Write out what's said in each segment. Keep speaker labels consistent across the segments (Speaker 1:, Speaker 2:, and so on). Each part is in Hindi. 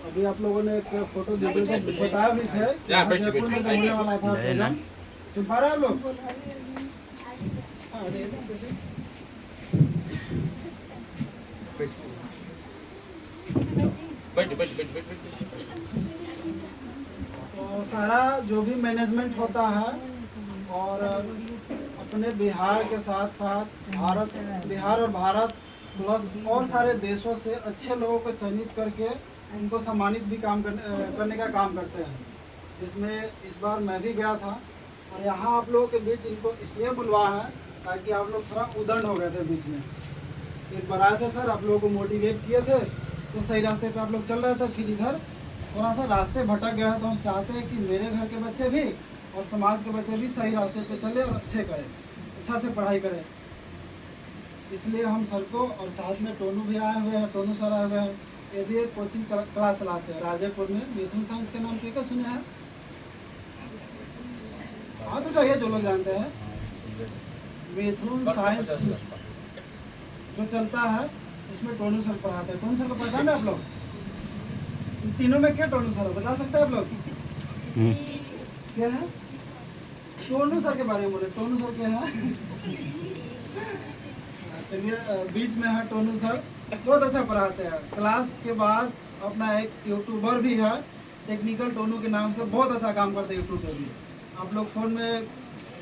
Speaker 1: अभी आप लोगों ने एक फोटो वीडियो से बताया भी थे जयपुर में जो होने वाला था प्रोग्राम, सुन पा रहे हैं आप लोग? तो सारा जो भी मैनेजमेंट होता है और अपने बिहार के साथ साथ बिहार और भारत प्लस और सारे देशों से अच्छे लोगों को चयनित करके उनको सम्मानित भी करने का काम करते हैं, जिसमें इस बार मैं भी गया था। और यहाँ आप लोगों के बीच इनको इसलिए बुलवाया है ताकि आप लोग थोड़ा उदंड हो गए थे बीच में। एक बार आए थे सर, आप लोगों को मोटिवेट किए थे तो सही रास्ते पे आप लोग चल रहे थे, फिर इधर थोड़ा सा रास्ते भटक गया है। तो हम चाहते हैं कि मेरे घर के बच्चे भी और समाज के बच्चे भी सही रास्ते पे चले और अच्छे करें, अच्छा से पढ़ाई करें। इसलिए हम सर को और साथ में टोनू भी आए हुए हैं, टोनू सर आए हुए हैं। ये भी एक कोचिंग क्लास चलाते हैं राजेपुर में, मिथुन साइंस के नाम क्या सुने हैं? हाँ तो कहिए जो लोग जानते हैं, मिथुन साइंस जो चलता है उसमें टोनू सर पढ़ाते हैं। टोनू सर को पहचान है आप लोग? इन तीनों में क्या टोनू सर बता सकते हैं आप लोग? क्या है टोनू सर के बारे में बोले? टोनू सर क्या है? चलिए, बीच में है टोनू सर, बहुत अच्छा पढ़ाते हैं। क्लास के बाद अपना एक यूट्यूबर भी है, टेक्निकल टोनू के नाम से, बहुत अच्छा काम करते हैं यूट्यूब पे भी। आप लोग फ़ोन में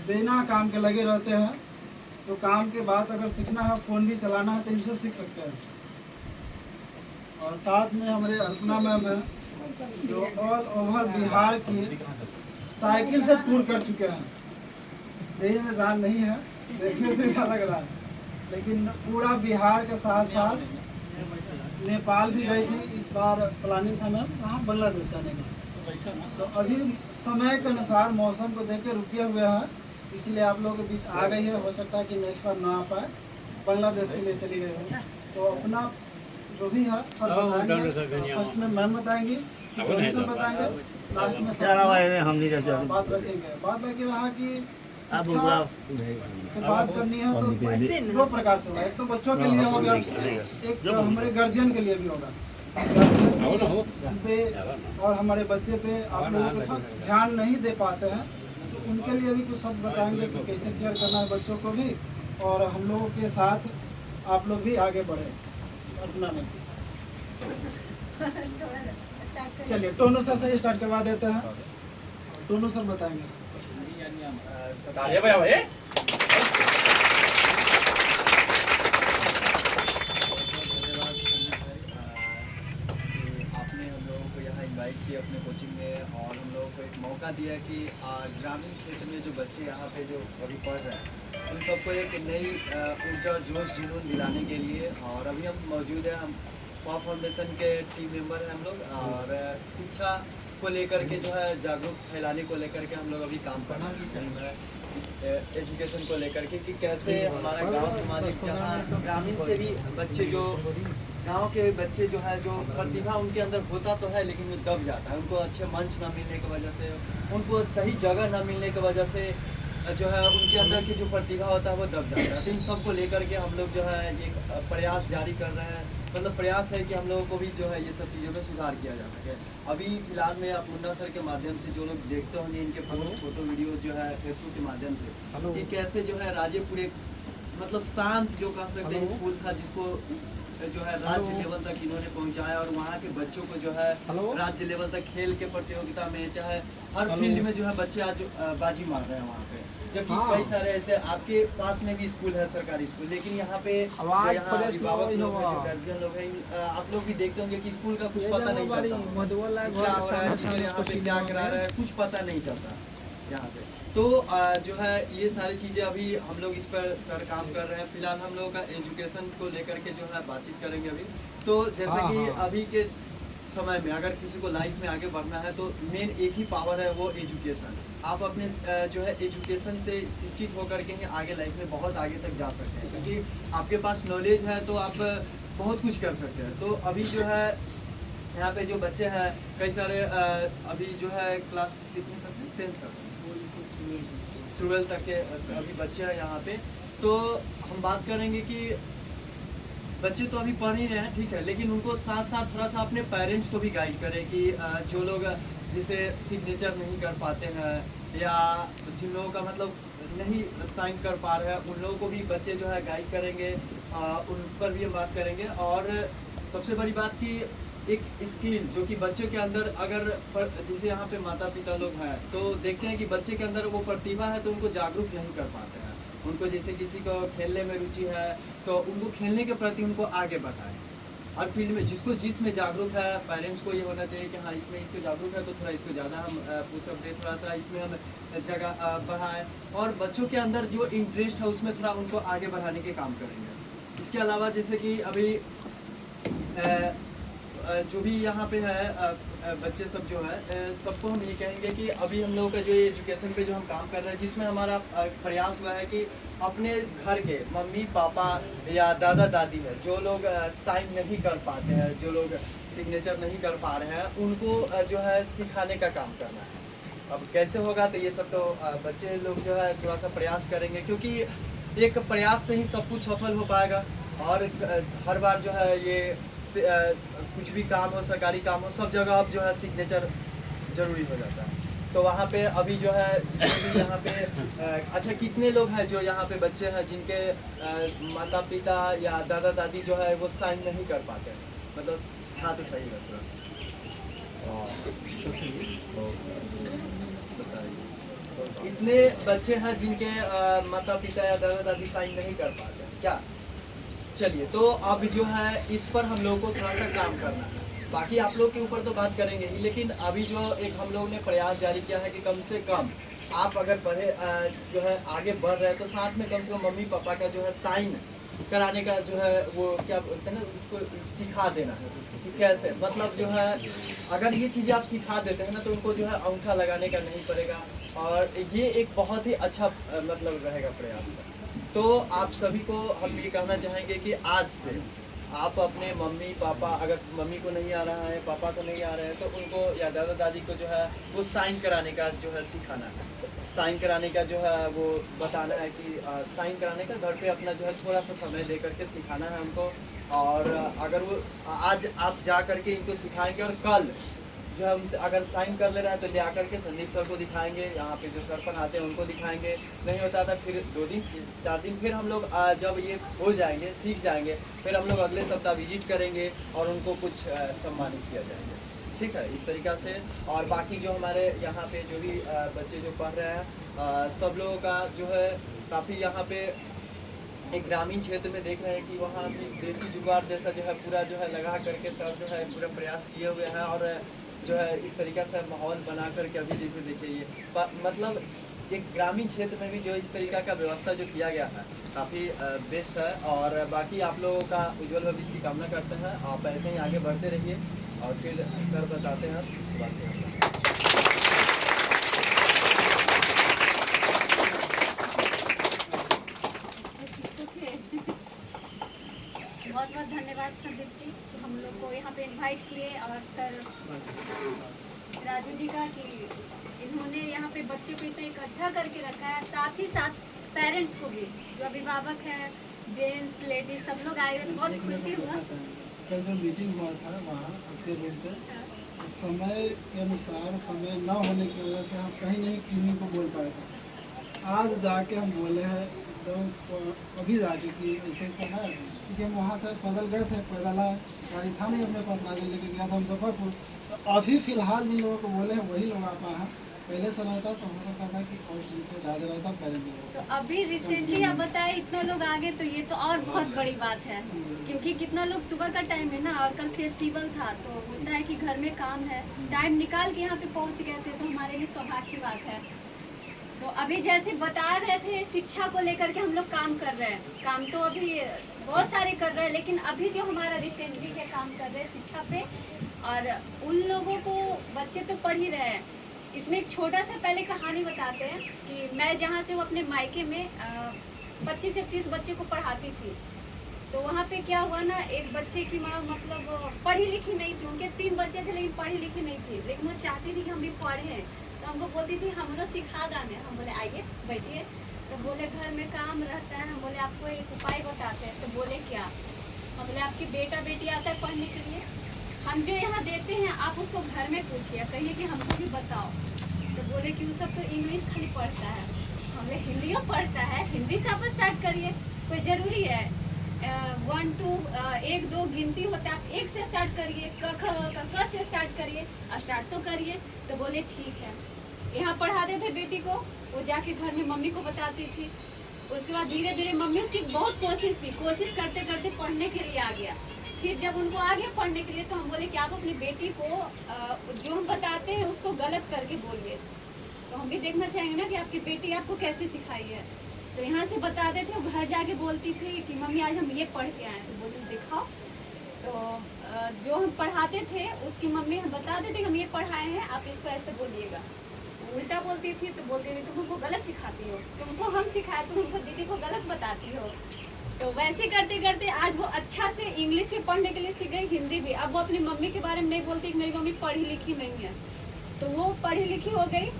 Speaker 1: बिना काम के लगे रहते हैं, तो काम के बाद अगर सीखना है, फ़ोन भी चलाना है, तो इनसे सीख सकते हैं। और साथ में हमारे अर्चना मैम है, जो ऑल ओवर बिहार की साइकिल से टूर कर चुके हैं। देही में जान नहीं है, देखने से ऐसा लग रहा है, लेकिन पूरा बिहार के साथ साथ नेपाल भी गई थी। इस बार प्लानिंग था मैम वहाँ बांग्लादेश जाने का, तो अभी समय के अनुसार मौसम को देख के रुके हुए हैं, इसलिए आप लोगों के बीच आ गई है। हो सकता है कि नेक्स्ट बार ना आ पाए, बांग्लादेश के लिए चली गई हो। तो अपना जो भी है सर बताएंगे, फर्स्ट में मैम बताएंगी, सर बताएंगे, लास्ट में बात रखेंगे। बात बाकी रहा कि शिक्षा की बात करनी है तो दो प्रकार से होगा, एक तो बच्चों के लिए होगा, एक हमारे गार्जियन के लिए भी होगा। पे और हमारे बच्चे पे आप लोगों को ध्यान नहीं दे पाते हैं, तो उनके लिए भी कुछ शब्द बताएंगे कि कैसे केयर करना है बच्चों को भी, और हम लोगों के साथ आप लोग भी आगे बढ़े अपना में। चलिए टोनू सर से स्टार्ट करवा देते हैं। टोनू सर बताएंगे।
Speaker 2: इनवाइट किया अपने कोचिंग में, और हम लोगों को एक मौका दिया कि ग्रामीण क्षेत्र में जो बच्चे यहाँ पे जो अभी पढ़ रहे हैं उन सबको एक नई ऊर्जा और जोश जुनून दिलाने के लिए। और अभी हम मौजूद हैं, हम पॉ फाउंडेशन के टीम मेंबर हैं हम लोग, और शिक्षा को लेकर के जो है जागरूक फैलाने को लेकर के हम लोग अभी काम कर रहे हैं, एजुकेशन को लेकर के कि कैसे हमारा गांव समाज जहाँ ग्रामीण से भी बच्चे, जो गांव के बच्चे जो है, जो प्रतिभा उनके अंदर होता तो है लेकिन वो दब जाता है, उनको अच्छे मंच ना मिलने की वजह से, उनको सही जगह ना मिलने की वजह से जो है उनके अंदर की जो प्रतिभा होता है वो दब जाता है। तो इन सबको लेकर के हम लोग जो है एक प्रयास जारी कर रहे हैं, मतलब प्रयास है कि हम लोगों को भी जो है ये सब चीज़ों में सुधार किया जा सके। अभी फिलहाल में आप मुन्ना सर के माध्यम से जो लोग देखते होंगे इनके फोटो वीडियो जो है फेसबुक के माध्यम से, कि कैसे जो है राजेपुर एक मतलब शांत जो कह सकते हैं स्कूल था, जिसको जो है राज्य लेवल तक इन्होंने पहुंचाया, और वहाँ के बच्चों को जो है राज्य लेवल तक खेल के प्रतियोगिता में चाहे हर फील्ड में जो है बच्चे आज बाजी मार रहे हैं वहाँ पे। जबकि कई सारे ऐसे आपके पास में भी स्कूल है, सरकारी स्कूल, लेकिन यहाँ पे अभिभावक लोग हैं, जो गार्जियन लोग हैं, आप लोग भी देखते होंगे कि स्कूल का कुछ पता नहीं चलता, क्या हो रहा है यहाँ पे, क्या करा रहा है, कुछ पता नहीं चलता यहाँ से। तो जो है ये सारी चीज़ें अभी हम लोग इस पर सर काम कर रहे हैं। फिलहाल हम लोगों का एजुकेशन को लेकर के जो है बातचीत करेंगे अभी। तो जैसे कि अभी के समय में अगर किसी को लाइफ में आगे बढ़ना है तो मेन एक ही पावर है, वो एजुकेशन। आप अपने जो है एजुकेशन से शिक्षित होकर के ही आगे लाइफ में बहुत आगे तक जा सकते हैं, क्योंकि आपके पास नॉलेज है तो आप बहुत कुछ कर सकते हैं। तो अभी जो है यहाँ पे जो बच्चे हैं कई सारे अभी जो है क्लास कितने तक, 10th तक, 12 तक के अभी बच्चे हैं यहाँ पे। तो हम बात करेंगे कि बच्चे तो अभी पढ़ ही रहे हैं, ठीक है, लेकिन उनको साथ साथ थोड़ा सा अपने पेरेंट्स को भी गाइड करें कि जो लोग जिसे सिग्नेचर नहीं कर पाते हैं या जिन लोगों का मतलब नहीं साइन कर पा रहे हैं, उन लोगों को भी बच्चे जो है गाइड करेंगे, उन पर भी हम बात करेंगे। और सबसे बड़ी बात कि एक स्किल जो कि बच्चों के अंदर अगर जैसे यहाँ पे माता पिता लोग हैं तो देखते हैं कि बच्चे के अंदर वो प्रतिभा है तो उनको जागरूक नहीं कर पाते हैं। उनको जैसे किसी को खेलने में रुचि है तो उनको खेलने के प्रति उनको आगे बढ़ाएं। हर फील्ड में जिसको जिसमें जागरूक है, पेरेंट्स को ये होना चाहिए कि हाँ इसमें इसको जागरूक है तो थोड़ा इसको ज़्यादा हम पुशअप दें, थोड़ा सा इसमें हम जगह बढ़ाएं, और बच्चों के अंदर जो इंटरेस्ट है उसमें थोड़ा उनको आगे बढ़ाने के काम करेंगे। इसके अलावा जैसे कि अभी जो भी यहाँ पे है बच्चे सब जो है सबको हम ये कहेंगे कि अभी हम लोगों का जो एजुकेशन पे जो हम काम कर रहे हैं, जिसमें हमारा प्रयास हुआ है कि अपने घर के मम्मी पापा या दादा दादी है जो लोग साइन नहीं कर पाते हैं, जो लोग सिग्नेचर नहीं कर पा रहे हैं, उनको जो है सिखाने का काम करना है। अब कैसे होगा तो ये सब तो बच्चे लोग जो है थोड़ा सा प्रयास करेंगे, क्योंकि एक प्रयास से ही सब कुछ सफल हो पाएगा। और हर बार जो है ये कुछ भी काम हो, सरकारी काम हो, सब जगह अब जो है सिग्नेचर जरूरी हो जाता है। तो वहाँ पे अभी जो है जितने भी यहाँ पे अच्छा कितने लोग हैं जो यहाँ पे बच्चे हैं जिनके माता पिता या दादा दादी जो है वो साइन नहीं कर पाते हैं, मतलब हाथ उठाइएगा थोड़ा। बताइए इतने बच्चे हैं जिनके माता पिता या दादा दादी साइन नहीं कर पाते हैं क्या? चलिए, तो अब जो है इस पर हम लोगों को थोड़ा सा काम करना है। बाकी आप लोग के ऊपर तो बात करेंगे ही, लेकिन अभी जो एक हम लोग ने प्रयास जारी किया है कि कम से कम आप अगर बढ़े जो है आगे बढ़ रहे हैं तो साथ में कम से कम मम्मी पापा का जो है साइन कराने का जो है वो क्या बोलते हैं ना, उसको सिखा देना है कि कैसे, मतलब जो है अगर ये चीज़ें आप सिखा देते हैं ना तो उनको जो है अंगूठा लगाने का नहीं पड़ेगा, और ये एक बहुत ही अच्छा मतलब रहेगा प्रयास। तो आप सभी को हम ये कहना चाहेंगे कि आज से आप अपने मम्मी पापा, अगर मम्मी को नहीं आ रहा है, पापा को नहीं आ रहा है, तो उनको या दादा दादी को जो है वो साइन कराने का जो है सिखाना है। साइन कराने का जो है वो बताना है कि साइन कराने का घर पे अपना जो है थोड़ा सा समय दे करके सिखाना है हमको। और अगर वो आज आप जा करके इनको सिखाएंगे और कल जो हम अगर साइन कर ले रहे हैं तो ले आकर के संदीप सर को दिखाएंगे, यहाँ पे जो सर पढ़ाते हैं उनको दिखाएंगे। नहीं होता था फिर 2 दिन 4 दिन फिर हम लोग जब ये हो जाएंगे, सीख जाएंगे, फिर हम लोग अगले सप्ताह विजिट करेंगे और उनको कुछ सम्मानित किया जाएगा। ठीक है, इस तरीक़ा से। और बाकी जो हमारे यहाँ पे जो भी बच्चे जो पढ़ रहे हैं सब लोगों का जो है काफ़ी यहाँ पे एक ग्रामीण क्षेत्र में देख रहे हैं कि वहाँ भी देसी जुगाड़ जैसा जो है पूरा जो है लगा करके सर जो है पूरा प्रयास किए हुए हैं, और जो है इस तरीक़ा से माहौल बना करके अभी जैसे देखिए ये मतलब एक ग्रामीण क्षेत्र में भी जो इस तरीक़ा का व्यवस्था जो किया गया है काफ़ी बेस्ट है। और बाकी आप लोगों का उज्जवल भविष्य की कामना करते हैं, आप ऐसे ही आगे बढ़ते रहिए। और फिर सर बताते हैं इसके बाद
Speaker 3: बहुत बहुत धन्यवाद संदीप जी, तो हम लोग को यहाँ पे इनवाइट किए, और सर राजू जी का कि इन्होंने यहाँ पे बच्चों को इतना इकट्ठा करके रखा है, साथ ही साथ पेरेंट्स को भी, जो अभिभावक हैं, जेंट्स लेडीज सब लोग आए हुए, बहुत खुशी हुआ।
Speaker 1: कल जो मीटिंग हुआ था वहाँ आपके रूम पे, समय के अनुसार समय न होने की वजह से हम कहीं नहीं किन्हीं को बोल पाए थे। आज जाके हम बोले हैं जब अभी जाके कि ऐसे ऐसा है, क्योंकि हम वहाँ से पैदल गए थे, पैदल आए, गाड़ी था नहीं अपने पास, राजन लेके गया था मुजफ्फरपुर। तो अभी फ़िलहाल जिन लोगों को बोले हैं वही लोग आ पाए हैं। पहले से रहता तो हो सकता था कि और सीट ज़्यादा रहता पहले में।
Speaker 3: तो अभी रिसेंटली आप बताए इतना लोग आगे, तो ये तो और बहुत बड़ी बात है, क्योंकि कितना लोग सुबह का टाइम है ना, और कल फेस्टिवल था तो होता है कि घर में काम है, टाइम निकाल के यहाँ पे पहुँच गए थे, तो हमारे लिए सौभाग्य की बात है। तो अभी जैसे बता रहे थे शिक्षा को लेकर के हम लोग काम कर रहे हैं, काम तो अभी बहुत सारे कर रहे हैं, लेकिन अभी जो हमारा रिसेंटली है काम कर रहे हैं शिक्षा पे, और उन लोगों को बच्चे तो पढ़ ही रहे हैं। इसमें एक छोटा सा पहले कहानी बताते हैं कि मैं जहाँ से वो अपने मायके में 25 से 30 बच्चे को पढ़ाती थी, तो वहाँ पे क्या हुआ ना, एक बच्चे की माँ मतलब पढ़ी लिखी नहीं थी, उनके 3 बच्चे थे लेकिन पढ़ी लिखी नहीं थी, लेकिन वो चाहती थी कि हम भी पढ़ें, तो हमको बोलती थी हम लोग सिखा दाने। हम बोले आइए बैठिए, तो बोले घर में काम रहता है, हम बोले आपको एक उपाय बताते हैं, तो बोले क्या, हम बोले आपकी बेटा बेटी आता है पढ़ने के लिए? हम जो यहाँ देते हैं आप उसको घर में पूछिए, कहिए कि हमको भी बताओ। तो बोले कि वो सब तो इंग्लिश खाली पढ़ता है। हमने हिंदियों पढ़ता है, हिंदी से आप स्टार्ट करिए, कोई ज़रूरी है 1 2 1 2 गिनती होता है, आप 1 से स्टार्ट करिए, क से स्टार्ट करिए, स्टार्ट तो करिए। तो बोले ठीक है। यहाँ पढ़ाते थे बेटी को, वो जाके घर में मम्मी को बताती थी। उसके बाद धीरे धीरे मम्मी उसकी बहुत कोशिश की, कोशिश करते करते पढ़ने के लिए आ गया। फिर जब उनको आ गया पढ़ने के लिए तो हम बोले कि आप अपनी बेटी को जो हम बताते हैं उसको गलत करके बोलिए। तो हम भी देखना चाहेंगे ना कि आपकी बेटी आपको कैसे सिखाई है। तो यहाँ से बताते थे, वो घर जाके बोलती थी कि मम्मी आज हम ये पढ़ के आए। तो बोली दिखाओ। तो जो हम पढ़ाते थे उसकी मम्मी हम बताते थे कि हम ये पढ़ाए हैं, आप इसको ऐसे बोलिएगा। उल्टा बोलती थी तो बोलती थी तुम उनको गलत सिखाती हो, तुमको हम सिखाए तुम उनको दीदी को गलत बताती हो। तो वैसे करते करते आज वो अच्छा से इंग्लिश भी पढ़ने के लिए सीख गई, हिंदी भी। अब वो अपनी मम्मी के बारे में नहीं बोलती कि मेरी मम्मी पढ़ी लिखी नहीं है, तो वो पढ़ी लिखी हो गई,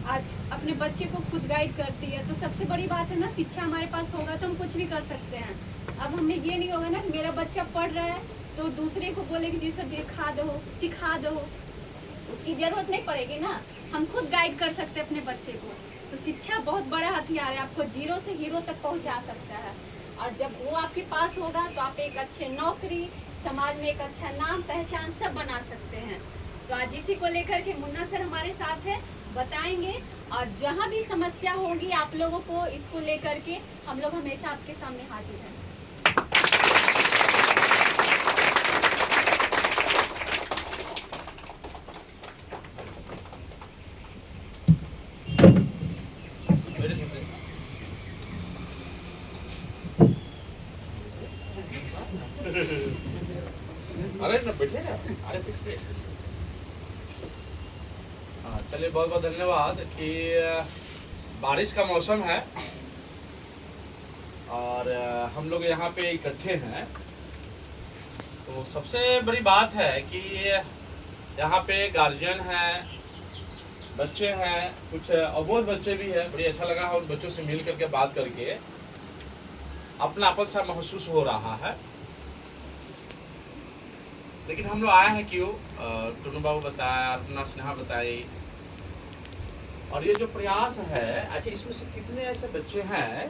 Speaker 3: आज अपने बच्चे को खुद गाइड करती है। तो सबसे बड़ी बात है ना, शिक्षा हमारे पास होगा तो हम कुछ भी कर सकते हैं। अब हमें ये नहीं होगा ना कि मेरा बच्चा पढ़ रहा है तो दूसरे को बोले कि जी सब दिखा दो, सिखा दो, उसकी जरूरत नहीं पड़ेगी ना। हम खुद गाइड कर सकते हैं अपने बच्चे को। तो शिक्षा बहुत बड़ा हथियार है, आपको जीरो से हीरो तक पहुंचा सकता है। और जब वो आपके पास होगा तो आप एक अच्छे नौकरी, समाज में एक अच्छा नाम पहचान सब बना सकते हैं। तो आज इसी को लेकर के मुन्ना सर हमारे साथ है, बताएंगे। और जहाँ भी समस्या होगी आप लोगों को इसको लेकर के हम लोग हमेशा आपके सामने हाजिर हैं।
Speaker 4: अरे ना बैठे ना, अरे बैठे। चलिए बहुत बहुत धन्यवाद कि बारिश का मौसम है और हम लोग यहाँ पे इकट्ठे हैं। तो सबसे बड़ी बात है कि यहाँ पे गार्जियन हैं, बच्चे हैं, कुछ अबोध बच्चे भी हैं। बड़ी अच्छा लगा है उन बच्चों से मिल करके बात करके, अपनापन सा महसूस हो रहा है। लेकिन हम लोग आए हैं क्यों, टुनू बाबू बताया, अपना स्नेहा बताई। और ये जो प्रयास है, अच्छा इसमें से कितने ऐसे बच्चे हैं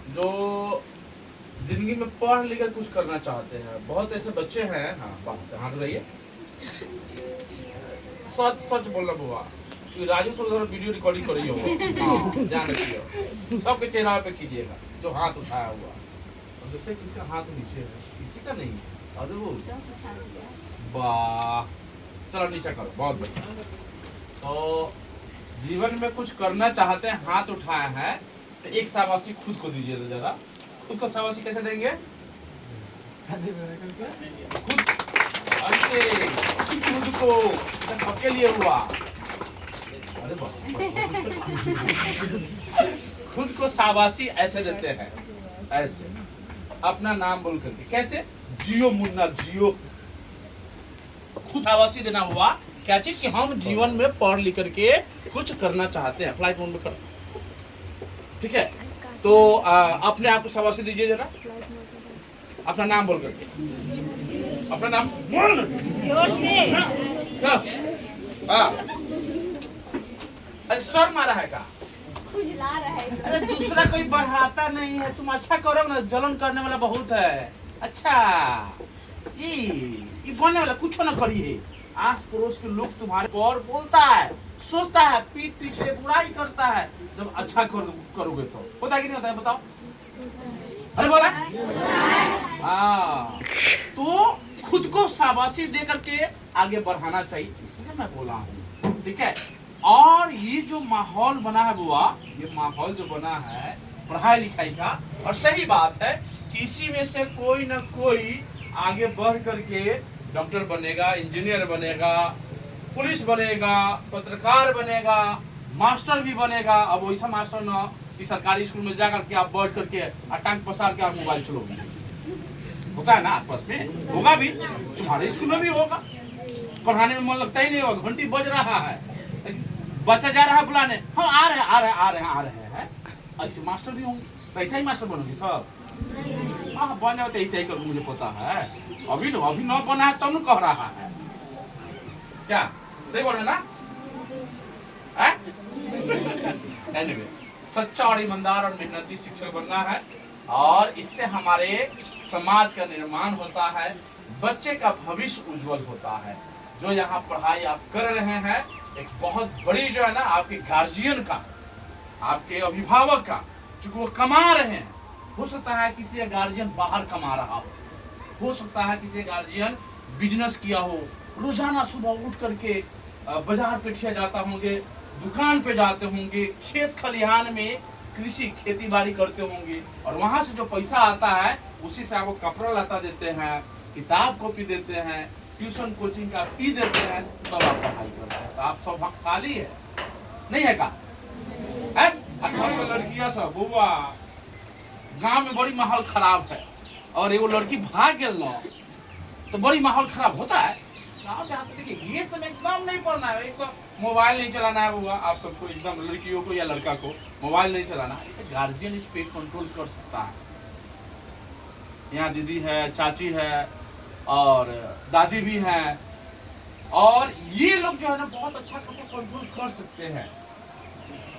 Speaker 4: जो जिंदगी में पढ़ लिख कर कुछ करना चाहते हैं? बहुत ऐसे बच्चे हैं। हाँ बात हाथ रहिए, सच सच बोलना बुआ। Shri Raju sir video recording करी हो, हाँ ध्यान रखिए, सबके चेहरा पे कीजिएगा जो हाथ उठाया हुआ। और देखते किसका हाथ नीचे है, किसी का नहीं। वाह, चलो नीचे करो, बहुत बढ़िया। तो जीवन में कुछ करना चाहते हैं, हाथ उठाए हैं, तो एक शाबाशी खुद को दीजिए। तो जरा खुद को शाबाशी कैसे देंगे? खुद खुद को, सबके लिए हुआ। अरे खुद को शाबाशी ऐसे देते हैं, ऐसे अपना नाम बोल करके। कैसे? जियो मुन्ना जियो। खुद शाबाशी देना हुआ क्या चीज कि हम जीवन में पढ़ लिख करके कुछ करना चाहते हैं। फ्लाइट मोड में कर, ठीक है। तो अपने आप को शाबाशी दीजिए जरा, अपना नाम बोल करके, अपना नाम बोल
Speaker 3: जोर से।
Speaker 4: हाँ, अरे सर मारा है का?
Speaker 3: खुजला रहा है।
Speaker 4: अरे दूसरा कोई बढ़ाता नहीं है, तुम अच्छा करो ना, जलन करने वाला बहुत है। अच्छा ये बोलने वाला कुछ ना करिए। आस पड़ोस के लोग तुम्हारे और बोलता है, सोचता है, पीठ पीछे बुराई करता है। जब अच्छा करोगे तो होता है कि नहीं होता है? बताओ। अरे बोला हाँ, तो खुद को शाबाशी दे करके आगे बढ़ाना चाहिए, इसलिए मैं बोला हूँ, ठीक है। और ये जो माहौल बना है बुआ, ये माहौल जो बना है पढ़ाई लिखाई का, और सही बात है कि इसी में से कोई ना कोई आगे बढ़ करके डॉक्टर बनेगा, इंजीनियर बनेगा, पुलिस बनेगा, पत्रकार बनेगा, मास्टर भी बनेगा। अब वैसा मास्टर ना कि सरकारी स्कूल में जाकर के आप बैठ करके टांग पसार के आप मोबाइल चलोगे, होता है ना आसपास में, होगा भी, तुम्हारे स्कूल में भी होगा। पढ़ाने में मन लगता ही नहीं होगा, घंटी बज रहा है, बच्चा जा रहा है बुलाने, हम आ रहे हैं आ रहे हैं आ रहे हैं आ रहे हैं, ऐसे मास्टर भी होंगे। तो ऐसा ही मास्टर बनोगे सब? हाँ बन जाओ तो ऐसे ही करूँ, मुझे पता है। अभी न बना है तब न कह रहा है, क्या सही बोल रहे ना? Anyway, सच्चा और ईमानदार और मेहनती शिक्षक बनना है, और इससे हमारे समाज का निर्माण होता है, बच्चे का भविष्य उज्जवल होता है। जो यहाँ पढ़ाई आप कर रहे हैं, एक बहुत बड़ी जो है ना आपके गार्जियन का, आपके अभिभावक का, चूंकि वो कमा रहे हैं, हो सकता है किसी का गार्जियन बाहर कमा रहा हो सकता है किसी गार्जियन बिजनेस किया हो, रोजाना सुबह उठ करके बाजार पे ठिया जाता होंगे, दुकान पे जाते होंगे, खेत खलिहान में कृषि खेती बाड़ी करते होंगे, और वहां से जो पैसा आता है उसी से आपको कपड़ा लता देते हैं, किताब कॉपी देते हैं, ट्यूशन कोचिंग का फी देते हैं, तब आप पढ़ाई करते हैं। तो आप सौभाग्यशाली है, नहीं है का? खास कर लड़कियां सब, बुआ गांव में बड़ी माहौल खराब है, और एगो लड़की भाग गई ना तो बड़ी माहौल खराब होता है। गाँव देहात में देखिए ये समय एकदम नहीं पढ़ना है, एक तो मोबाइल नहीं चलाना है बुआ, आप सबको एकदम, लड़कियों को या लड़का को मोबाइल नहीं चलाना है, तो गार्जियन इस पे कंट्रोल कर सकता है। यहाँ दीदी है, चाची है और दादी भी हैं, और ये लोग जो है ना बहुत अच्छा खासा कंट्रोल कर सकते हैं।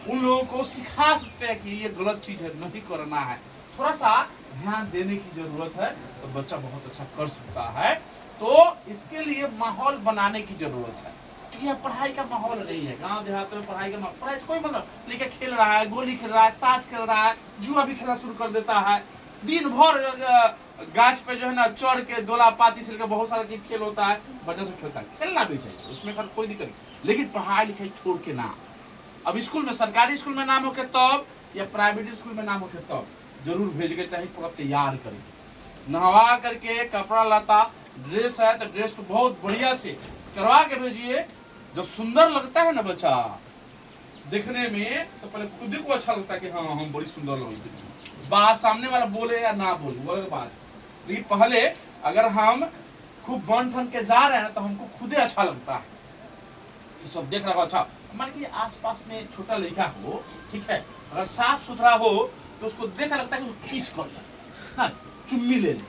Speaker 4: उन लोगों को सिखा सकते हैं कि ये गलत चीज है, नहीं करना है, थोड़ा सा ध्यान देने की जरूरत है, तो बच्चा बहुत अच्छा कर सकता है। तो इसके लिए माहौल बनाने की जरूरत है, क्योंकि यह पढ़ाई का माहौल नहीं है। गांव देहात में पढ़ाई का माहौल, पढ़ाई से कोई मतलब, लेके खेल रहा है, गोली खेल रहा है, ताश खेल रहा है, जुआ भी खेलना शुरू कर देता है, दिन भर गाछ पे जो है ना चढ़ के दोला पाती से बहुत सारा चीज खेल होता है, बच्चा सब खेलता है, खेलना भी चाहिए, उसमें कोई दिक्कत नहीं, लेकिन पढ़ाई लिखाई छोड़ के ना। अब स्कूल में, सरकारी स्कूल में नाम होके तब, या प्राइवेट स्कूल में नाम होके तब जरूर भेज के चाहिए, पूरा तैयार करके, नहवा करके, कपड़ा लता ड्रेस है तो ड्रेस को बहुत बढ़िया से करवा के भेजिए। जब सुंदर लगता है ना बच्चा देखने में, तो पहले खुद को अच्छा लगता है कि हाँ हम बड़ी सुंदर लगते हैं, बात सामने वाला बोले या ना बोले वो अलग बात, लेकिन पहले अगर हम खूब बन ठन के जा रहे हैं तो हमको खुद अच्छा लगता है, सब देख रहा हो। अच्छा मान लीजिए आसपास में छोटा लड़का हो, ठीक है, अगर साफ सुथरा हो तो उसको देखा लगता है कि उसको किस करता है, हाँ, चुम्मी ले ले,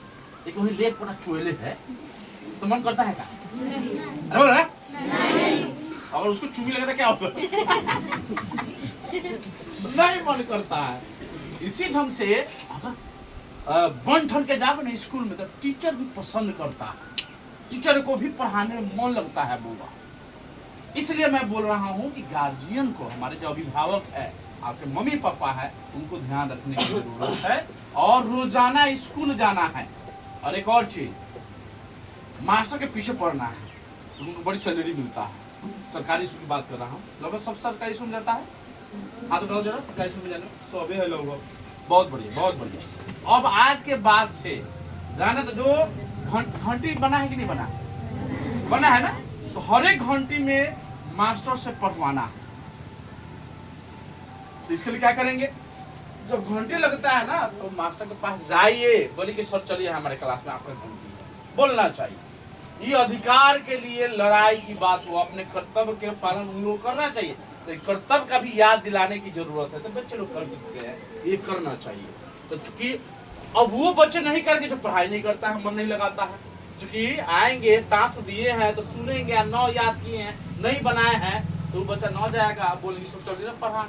Speaker 4: एक वही लेट पड़ा चोले है तो मन करता है क्या? अरे बोल रहा अगर उसको चुम्मी लगता क्या होगा? नहीं मन करता है। इसी ढंग से अगर बन ठन के जाओगे ना स्कूल में तो टीचर भी पसंद करता है, टीचर को भी पढ़ाने में मन लगता है बुआ। इसलिए मैं बोल रहा हूँ कि गार्जियन को, हमारे जो अभिभावक है, आपके मम्मी पापा है, उनको ध्यान रखने की जरूरत है, और रोजाना स्कूल जाना है। और एक और चीज, मास्टर के पीछे पढ़ना है, उनको बड़ी सैलरी मिलता है। सरकारी स्कूल की बात कर रहा हूँ, लगभग सब सरकारी स्कूल जाता है, हाँ तो जरा सरकारी स्कूल में जाने सब है लोग, बहुत बढ़िया बहुत बढ़िया। अब आज के बाद से जाना तो जो घंटी बना है कि नहीं बना, बना है ना, तो हर एक घंटी में मास्टर से पढ़वाना है। तो इसके लिए क्या करेंगे, जब घंटे लगता है ना तो मास्टर के पास जाइए, बोले कि सर चलिए हमारे क्लास में आपका घंटी, बोलना चाहिए। ये अधिकार के लिए लड़ाई की बात हो, अपने कर्तव्य के पालन उन लोग करना चाहिए, तो कर्तव्य का भी याद दिलाने की जरूरत है, तो बच्चे लोग कर सकते हैं, ये करना चाहिए। तो चूंकि अब वो बच्चे नहीं करेंगे जो पढ़ाई नहीं करता है, मन नहीं लगाता है, चूंकि आएंगे टास्क दिए हैं तो सुनेंगे, 9 याद किए हैं, नहीं बनाए हैं, तो वो बच्चा 9 जाएगा, बोलेंगे सब चल रही पढ़ा।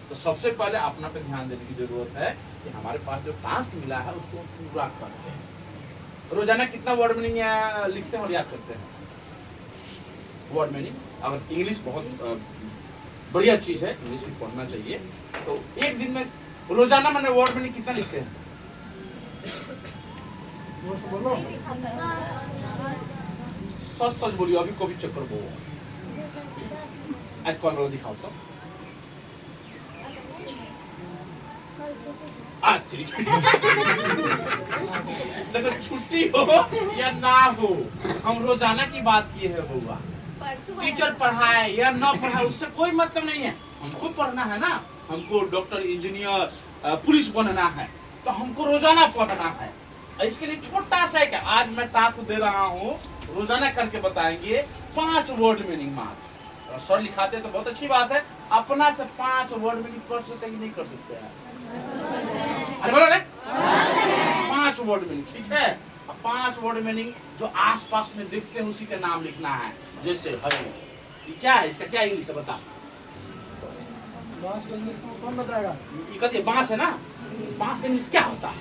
Speaker 4: तो सबसे पहले अपना पे ध्यान देने की जरूरत है कि हमारे पास जो टास्क मिला है उसको पूरा करते हैं। रोजाना कितना वर्ड मीनिंग लिखते हैं और याद करते हैं? वर्ड मीनिंग, अगर इंग्लिश बहुत बढ़िया चीज है, इंग्लिश भी पढ़ना चाहिए, तो एक दिन में रोजाना मैंने वर्ड मीनिंग कितना लिखते हैं?
Speaker 1: बोलो
Speaker 4: सच सच बोलिए, अभी को भी चक्कर बोलो, आज कौन वाला दिखाओ तो। देखो छुट्टी हो या ना हो, हम रोजाना की बात की है बुआ। टीचर पढ़ाए या ना पढ़ाए उससे कोई मतलब नहीं है, हमको पढ़ना है ना, हमको डॉक्टर इंजीनियर पुलिस बनना है, तो हमको रोजाना पढ़ना है। इसके लिए छोटा सा क्या, आज मैं टास्क दे रहा हूँ, रोजाना करके बताएंगे 5 वर्ड मीनिंग मात्र। सर लिखाते तो बहुत अच्छी बात है, अपना से 5 वर्ड मीनिंग कर सकते कि नहीं कर सकते हैं? अरे बोलो ना, 5 5 वर्ड मीनिंग, ठीक है। अब 5 वर्ड मीनिंग जो आसपास में देखते हैं उसी का नाम लिखना है। जैसे हरे, ये क्या है, इसका क्या इंग्लिश है बता।
Speaker 1: बांस को इंग्लिश में कौन बताएगा?
Speaker 4: ये कहते हैं बांस है ना, बांस का इंग्लिश क्या होता है?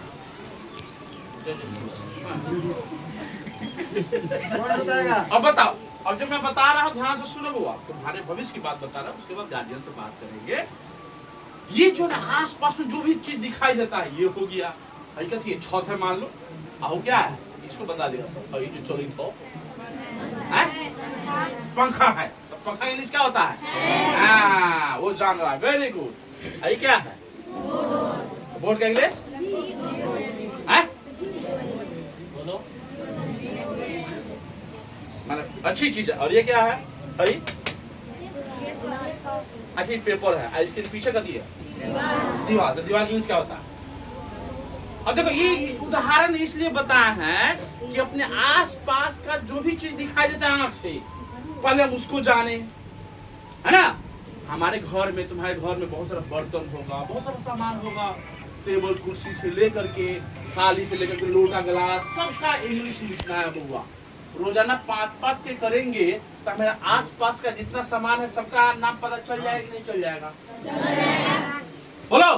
Speaker 1: कौन बताएगा?
Speaker 4: अब बताओ, अब जो मैं बता रहा हूँ ध्यान से सुनो बुआ, तुम्हारे भविष्य की बात बता रहा हूँ, उसके बाद गार्जियन से बात करेंगे। ये जो ना आसपास में जो भी चीज दिखाई देता है, ये हो गया, हकीकत ये छत है मान लो, आओ क्या है, इसको बता देगा सब। ये जो चलित हो पंखा है, तो पंखा इंग्लिश क्या होता है? हाँ, वो जान रहा है, वेरी गुड। ये क्या है? बोर्ड का इंग्लिश है? बोलो, मतलब अच्छी चीज है। और ये क्या है? हरी, अच्छा ये पेपर है, इसके पीछे का दिया दीवार, तो दीवार इंग्लिश क्या होता है? अब देखो ये उदाहरण इसलिए बताया है कि अपने आसपास का जो भी चीज दिखाई देता है आंख से, पहले हम उसको जाने, है ना। हमारे घर में, तुम्हारे घर में बहुत सारा बर्तन होगा, बहुत सारा सामान होगा, टेबल कुर्सी से लेकर के, थाली से लेकर के, लोटा गिलास, सबका इंग्लिश लिखना है बुआ। रोजाना 5-5 के करेंगे तो हमारे आसपास का जितना सामान है सबका नाम पता चल जाएगा कि नहीं चल जाएगा? बोलो,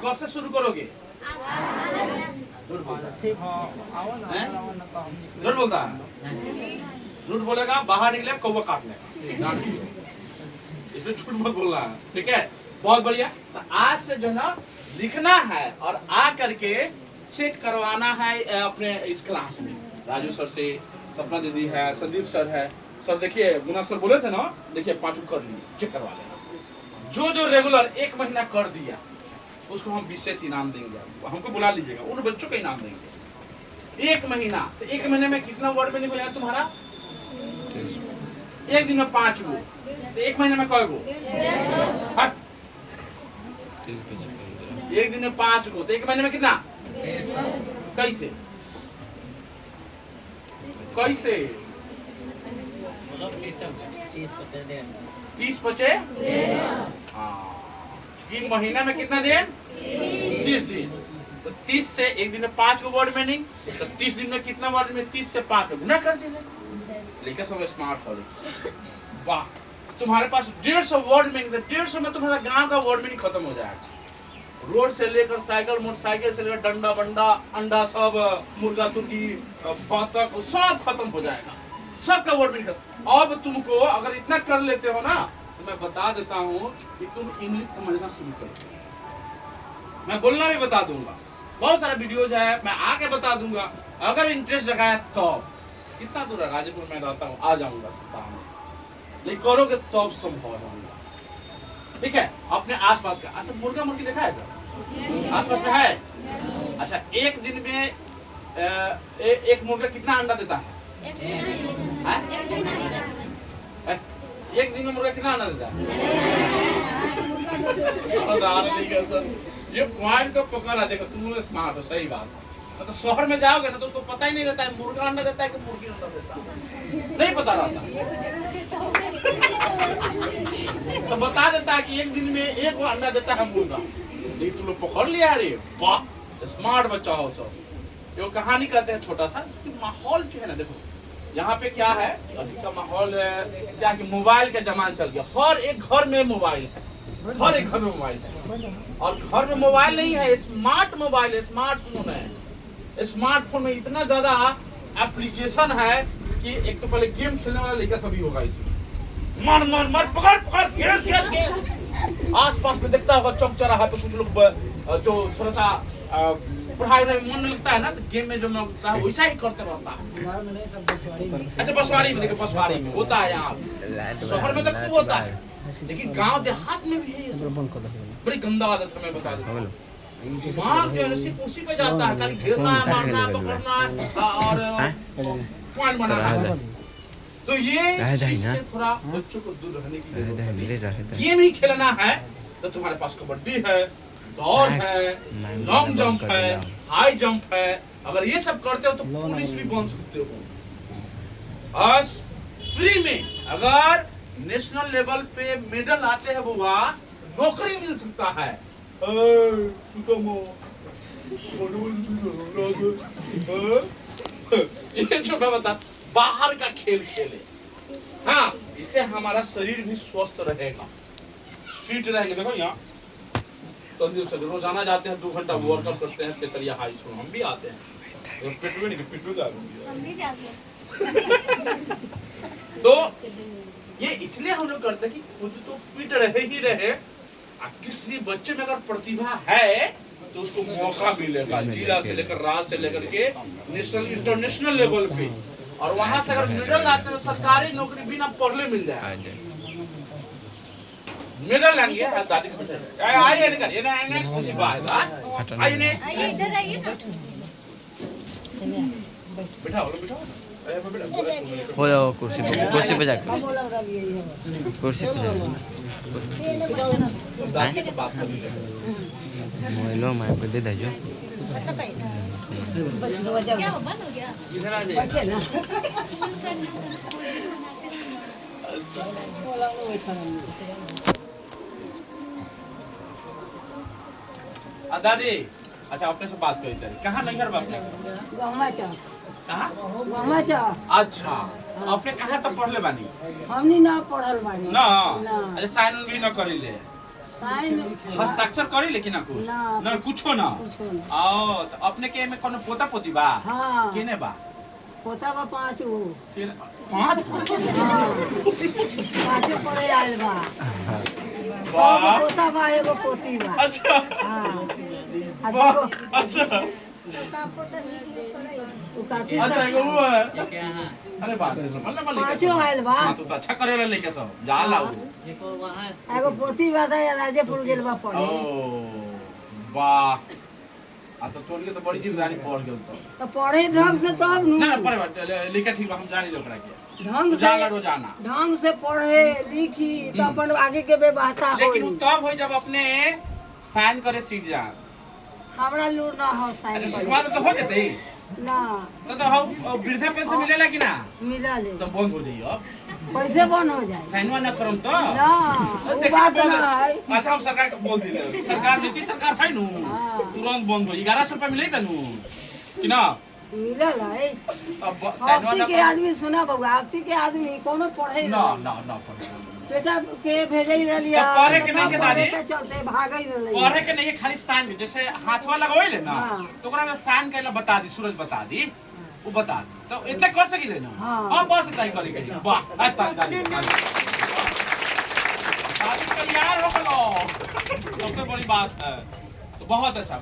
Speaker 4: कब से शुरू करोगे? झूठ बोलता है, झूठ बोलता है, झूठ बोलेगा बाहर निकले कौवा काट लेगा, इसलिए झूठ मत बोलना है, ठीक है। बहुत बढ़िया। तो आज से जो ना लिखना है और आ करके चेक करवाना है अपने इस क्लास में। राजू सर से, सपना दीदी है, संदीप सर है, सर देखिए मुन्ना सर बोले थे ना, देखिए 5 कर लिए, चेक करवा लेना। जो जो रेगुलर 1 महीना कर दिया उसको हम विशेष इनाम देंगे, हमको बुला लीजिएगा, उन बच्चों का इनाम देंगे। 1 महीना, तो 1 महीने में कितना वर्ड मीनिंग हो जाएगा तुम्हारा? 1 दिन में 5 गो, तो 1 महीने में कै गो? 1 दिन में 5 गो, तो 1 महीने में कितना? कैसे कैसे? 30-50 3 महीना में कितना दिन? 30 दिन। तो 30 से 1 दिन में 5 गो वर्ड मीनिंग, तो 30 दिन में कितना वर्ड में? 30 से 5 गुना कर देना। लेकिन सब स्मार्ट हो, वाह, तुम्हारे पास 150 वर्ड मीनिंग, 150 में तुम्हारा गांव का वर्ड मीनिंग खत्म हो जाएगा। रोड से लेकर साइकिल, मोटरसाइकिल से लेकर डंडा बंडा, अंडा, सब मुर्गा तुर्की, बतख, सब खत्म हो जाएगा, सबका वर्ड मीनिंग। अब तुमको अगर इतना कर लेते हो ना, तो मैं बता देता हूँ कि तुम इंग्लिश समझना शुरू करो। मैं बोलना भी बता दूंगा, बहुत सारा वीडियोज है, मैं आके बता दूंगा। अगर इंटरेस्ट जगाया तो कितना दूर है, राजेपुर में रहता हूँ, आ जाऊंगा सप्ताह में, लेकिन करोगे तब संभव होगा, ठीक है। अपने आसपास का, अच्छा मुर्गा मुर्गी देखा है सर? आसपास में है? अच्छा, 1 दिन में एक मुर्गा कितना अंडा देता है? 1 दिन में मुर्गा कितना अंडा देता है? ये पॉइंट को पकड़ा, देखो तुम लोग स्मार्ट हो, सही बात है। तो शहर में जाओगे ना तो उसको पता ही नहीं रहता है मुर्गा अंडा देता है कि मुर्गी अंडा देता है, नहीं पता रहता। तो बता देता है कि 1 दिन में 1 अंडा देता है मुर्गा, लेकिन तुम लोग पकड़ लिया। अरे वाह, स्मार्ट बच्चा हो सब। ये कहानी कहते हैं छोटा सा, माहौल जो है ना, देखो यहाँ पे क्या है, अभी का माहौल क्या कि मोबाइल का जमाना चल गया, हर एक घर में मोबाइल है, हर एक घर में मोबाइल है। और घर में मोबाइल नहीं है, स्मार्ट मोबाइल है, स्मार्टफोन है। स्मार्टफोन में इतना ज्यादा एप्लीकेशन है कि एक तो पहले गेम खेलने वाला लड़का सभी होगा इसमें, मार मार मार, पकड़ पकड़, खेल खेल खेल। आसपास में देखता होगा चौक चौराहा पे कुछ लोग जो थोड़ा सा पढ़ाई में मन नहीं लगता है ना, तो गेम में जो मन लगता है वैसा ही करते रहता है। अच्छा बसवारी में देखो, बसवारी में होता है, यहाँ शहर में तो खूब होता है, लेकिन गांव देहात में भी है ये सब। बड़ी गंदा आदत है, मैं बता दूं। दिमाग जो है सिर्फ उसी पे जाता है, खाली घेरना, मारना, पकड़ना और पॉइंट बनाना। तो ये से थोड़ा बच्चों को दूर रहने की जरूरत है। गेम ही खेलना है तो तुम्हारे पास कबड्डी है, दौड़ है, लॉन्ग जंप है, हाई जंप है। अगर ये सब करते हो तो पुलिस भी बन सकते हो। और फ्री में अगर नेशनल लेवल पे मेडल आते हैं बुआ, नौकरी मिल सकता है। ये जो मैं बता बाहर का खेल खेले, हाँ, इससे हमारा शरीर भी स्वस्थ रहेगा, फिट रहेंगे। देखो यहाँ संदीप सर रोजाना जाते हैं 2 घंटा वर्कआउट करते हैं तेतरिया हाई स्कूल, हम भी आते हैं, पिटू नहीं पिटू का
Speaker 3: हम भी जाते हैं।
Speaker 4: तो ये इसलिए हम लोग करते हैं कि खुद तो फिट रहे ही रहे, किसी बच्चे में अगर प्रतिभा है तो उसको मौका मिलेगा जिला से लेकर राज्य से लेकर के नेशनल इंटरनेशनल लेवल पे, और वहां से अगर मेडल लाते तो सरकारी नौकरी बिना पढ़ले मिल जाए। मेडल लाएंगे दादी को आइए निकल ये ना खुशी बात है, आइए ने
Speaker 3: आइए इधर आइए ना।
Speaker 4: बिठाओ बिठाओ
Speaker 5: हो जाओ कुर्सी पे जाकर कुर्सी पे जाकर
Speaker 4: दादी से बात कर लीजिए।
Speaker 5: मोबाइलो मैं को दे दो।
Speaker 3: क्या हो बंद हो गया?
Speaker 4: इधर आ जाइए। दादी अच्छा अपने से बात करी तरी कहाँ नैहर बाप ने कहाँ? अच्छा अपने कहाँ तक पढ़ले बानी?
Speaker 6: हमनी ना पढ़ल बानी
Speaker 4: ना
Speaker 6: ना।
Speaker 4: अच्छा साइन भी ना करीले,
Speaker 6: साइन
Speaker 4: हस्ताक्षर करीले कि ना कुछ
Speaker 6: ना।
Speaker 4: ना कुछो ना।
Speaker 6: कुछो ना।
Speaker 4: ओ तो अपने के में कोनो पोता पोती बा?
Speaker 6: हाँ।
Speaker 4: केने बा?
Speaker 6: पोता बा 5 गो।
Speaker 4: 5
Speaker 6: हाँ। 5 पढ़े आयल बा।
Speaker 4: वाह
Speaker 6: एगो पोता बा एगो पोती बा।
Speaker 4: अच्छा
Speaker 6: हाँ। आ
Speaker 4: वाह
Speaker 6: देखो,
Speaker 4: अच्छा
Speaker 6: उ काफी
Speaker 4: अच्छा
Speaker 6: सब
Speaker 4: एगो वो है अरे बात है मतलब मतलब
Speaker 6: 5 आयल बा।
Speaker 4: हां तो अच्छा करेला लेके सब जा लाओ।
Speaker 6: एगो पोती बा था राजेपुर गेल बा
Speaker 4: ओ
Speaker 6: पढ़े।
Speaker 4: वाह आ तो तोड़ के तो बड़ी जिम्मेदारी पड़ गेल
Speaker 6: तो पढ़े ढंग से तब नु
Speaker 4: ना पर लिखा ठीक बा हम जानी लोग रखे
Speaker 6: ढंग
Speaker 4: जाला
Speaker 6: से
Speaker 4: रोजाना
Speaker 6: ढंग से पढ़े लिखी तो अपन आगे के व्यवस्था
Speaker 4: लेकिन
Speaker 6: होई।
Speaker 4: तब हो जब अपने साइन करे सीख जा।
Speaker 6: हमरा लूर ना हो
Speaker 4: अच्छा
Speaker 6: साइन
Speaker 4: शुरुआत तो हो जते
Speaker 6: ना
Speaker 4: तो हम वृद्धा पेंशन मिलेला कि ना
Speaker 6: मिला ले
Speaker 4: तो बंद हो जाई अब
Speaker 6: कैसे बंद हो जाए
Speaker 4: साइनवा ना करम तो
Speaker 6: ना वो
Speaker 4: देखिए
Speaker 6: बात
Speaker 4: बंद
Speaker 6: ना है।
Speaker 4: अच्छा हम सरकार को बोल दिले सरकार नीतीश सरकार है नु
Speaker 6: हाँ।
Speaker 4: तुरंत बंद हो 1100 रुपया मिले तनु कि ना
Speaker 6: मिलल है
Speaker 4: अब साइनवा
Speaker 6: आखती
Speaker 4: ना
Speaker 6: के आदमी सुना बबुआ आखती के आदमी कोनो पढ़े
Speaker 4: ना ना ना
Speaker 6: बेटा के भेजै रहलिया
Speaker 4: तो पढ़े के नहीं के दादी?
Speaker 6: पढ़े के चलते भागै रहलिया
Speaker 4: पढ़े के नहीं खाली साइन जैसे हाथवा लगवाइले ना
Speaker 6: हाँ।
Speaker 4: तो ओकरा में साइन करेला बता दी सूरज बता दी वो बता दी तो इतना कर सकिले ना
Speaker 6: हाँ।
Speaker 4: अब बस इतना ही करे के वाह दादी तैयार हो गलो सबसे बड़ी बात है तो बहुत अच्छा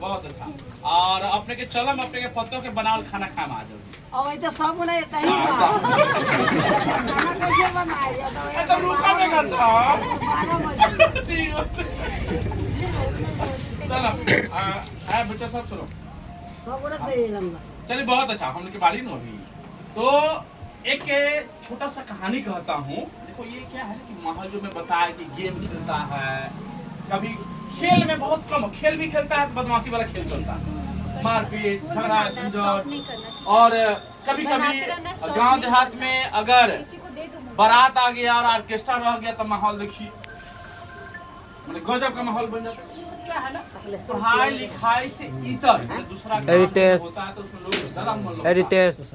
Speaker 4: और अपने के चलम अपने के पत्तों के बनाल खाना खाए में आ जाओ
Speaker 6: अब तो सब ने कहीं बा खाना कैसे बनाई
Speaker 4: तो रुका नहीं करता
Speaker 6: 12 बजे
Speaker 4: चलो बच्चा सब सुनो
Speaker 6: सब ने दे लंबा
Speaker 4: चलिए बहुत अच्छा हम लोग की बारी में अभी तो एक छोटा सा कहानी कहता हूँ। देखो ये क्या है कि माहौल जो मैं बताया कि गेम खेलता है कभी खेल में बहुत कम खेल भी खेलता है तो बदमाशी वाला खेल चलता है मारपीट झगड़ा झंझट और कभी कभी गांव देहात में अगर
Speaker 3: किसी को दे दो
Speaker 4: बारात आ गया और ऑर्केस्ट्रा रह गया तो माहौल देखिए मतलब गजब का माहौल बन जाता है। ये सब क्या है ना पढ़ाई लिखाई से इतर जो दूसरा काम
Speaker 5: रितेश।
Speaker 4: होता है तो उसमें लोग ज्यादा मन लगता है।
Speaker 5: रितेश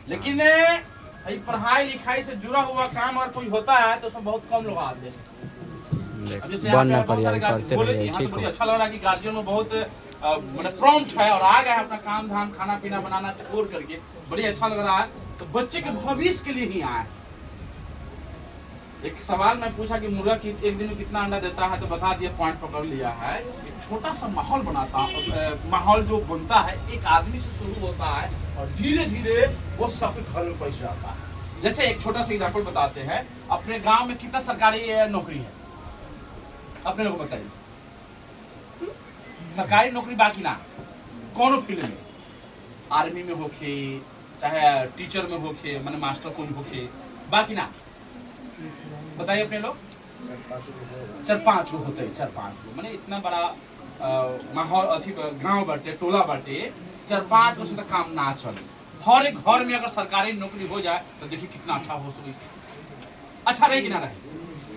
Speaker 4: लेकिन भाई पढ़ाई लिखाई से जुड़ा हुआ काम अगर कोई होता है तो उसमें बहुत कम लोग आते हैं। अब जैसे यहाँ
Speaker 5: बंद
Speaker 4: पे
Speaker 5: ना
Speaker 4: बहुत सारे
Speaker 5: करिए करते
Speaker 4: बोले
Speaker 5: रहिए
Speaker 4: यहाँ
Speaker 5: ठीक
Speaker 4: तो
Speaker 5: हो।
Speaker 4: बड़ी अच्छा लग रहा है कि गार्जियन में बहुत मतलब प्रॉम्प्ट है और आ गया है अपना काम धाम खाना पीना बनाना छोड़ करके बड़ी अच्छा लग रहा है तो बच्चे के भविष्य के लिए ही आए। एक सवाल मैं पूछा कि मुर्गा की एक दिन में कितना अंडा देता है तो बता दिया पॉइंट पकड़ लिया है। एक छोटा सा माहौल बनाता माहौल जो बनता है एक आदमी से शुरू होता है और धीरे धीरे वो सबके घर में पैसा जाता है। जैसे एक छोटा सा एग्जाम्पल बताते हैं अपने गांव में कितना सरकारी नौकरी है अपने लोग बताइए सरकारी नौकरी बाकी ना कौन फील्ड में आर्मी में होके चाहे टीचर में होके माने मास्टर कौन होके बाकी ना बताइए अपने लोग 4-5 गो होते हैं 4-5 गो माने इतना बड़ा माहौल अथी गांव बाटे टोला बाटे 4-5 गो से तो काम ना चले। हर एक घर में अगर सरकारी नौकरी हो जाए तो देखिए कितना अच्छा हो सके अच्छा रहे कि ना रहे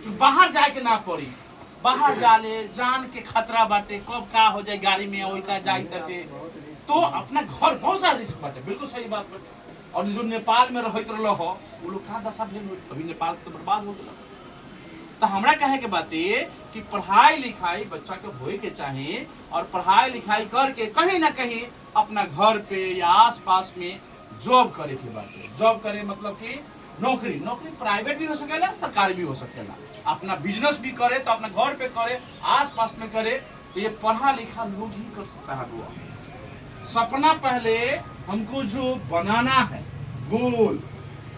Speaker 4: तो बाहर जाए के ना पड़ी बाहर जाले जान के खतरा बाटे कब का हो जाए गाड़ी में ओइता जाई तटे तो अपना घर बहुत सारा रिस्क बाटे, बिल्कुल सही बात बाटे। और जो नेपाल में रहत रहो वो लोग कहाँ दशा भेल हो, अभी नेपाल तो बर्बाद हो गया। तो हमरा कहे के बात ये कि पढ़ाई लिखाई बच्चा के होए के चाहिए, और पढ़ाई लिखाई करके कहीं ना कहीं अपना घर पे या आस पास में जॉब करे के बात है। जॉब करे मतलब कि नौकरी, नौकरी प्राइवेट भी हो सकेला, सरकारी भी हो सकेला। अपना बिजनेस भी करे तो अपना घर पे करे, आस पास में करे, तो ये पढ़ा लिखा लोग ही कर सकता है। वो सपना पहले हमको जो बनाना है, गोल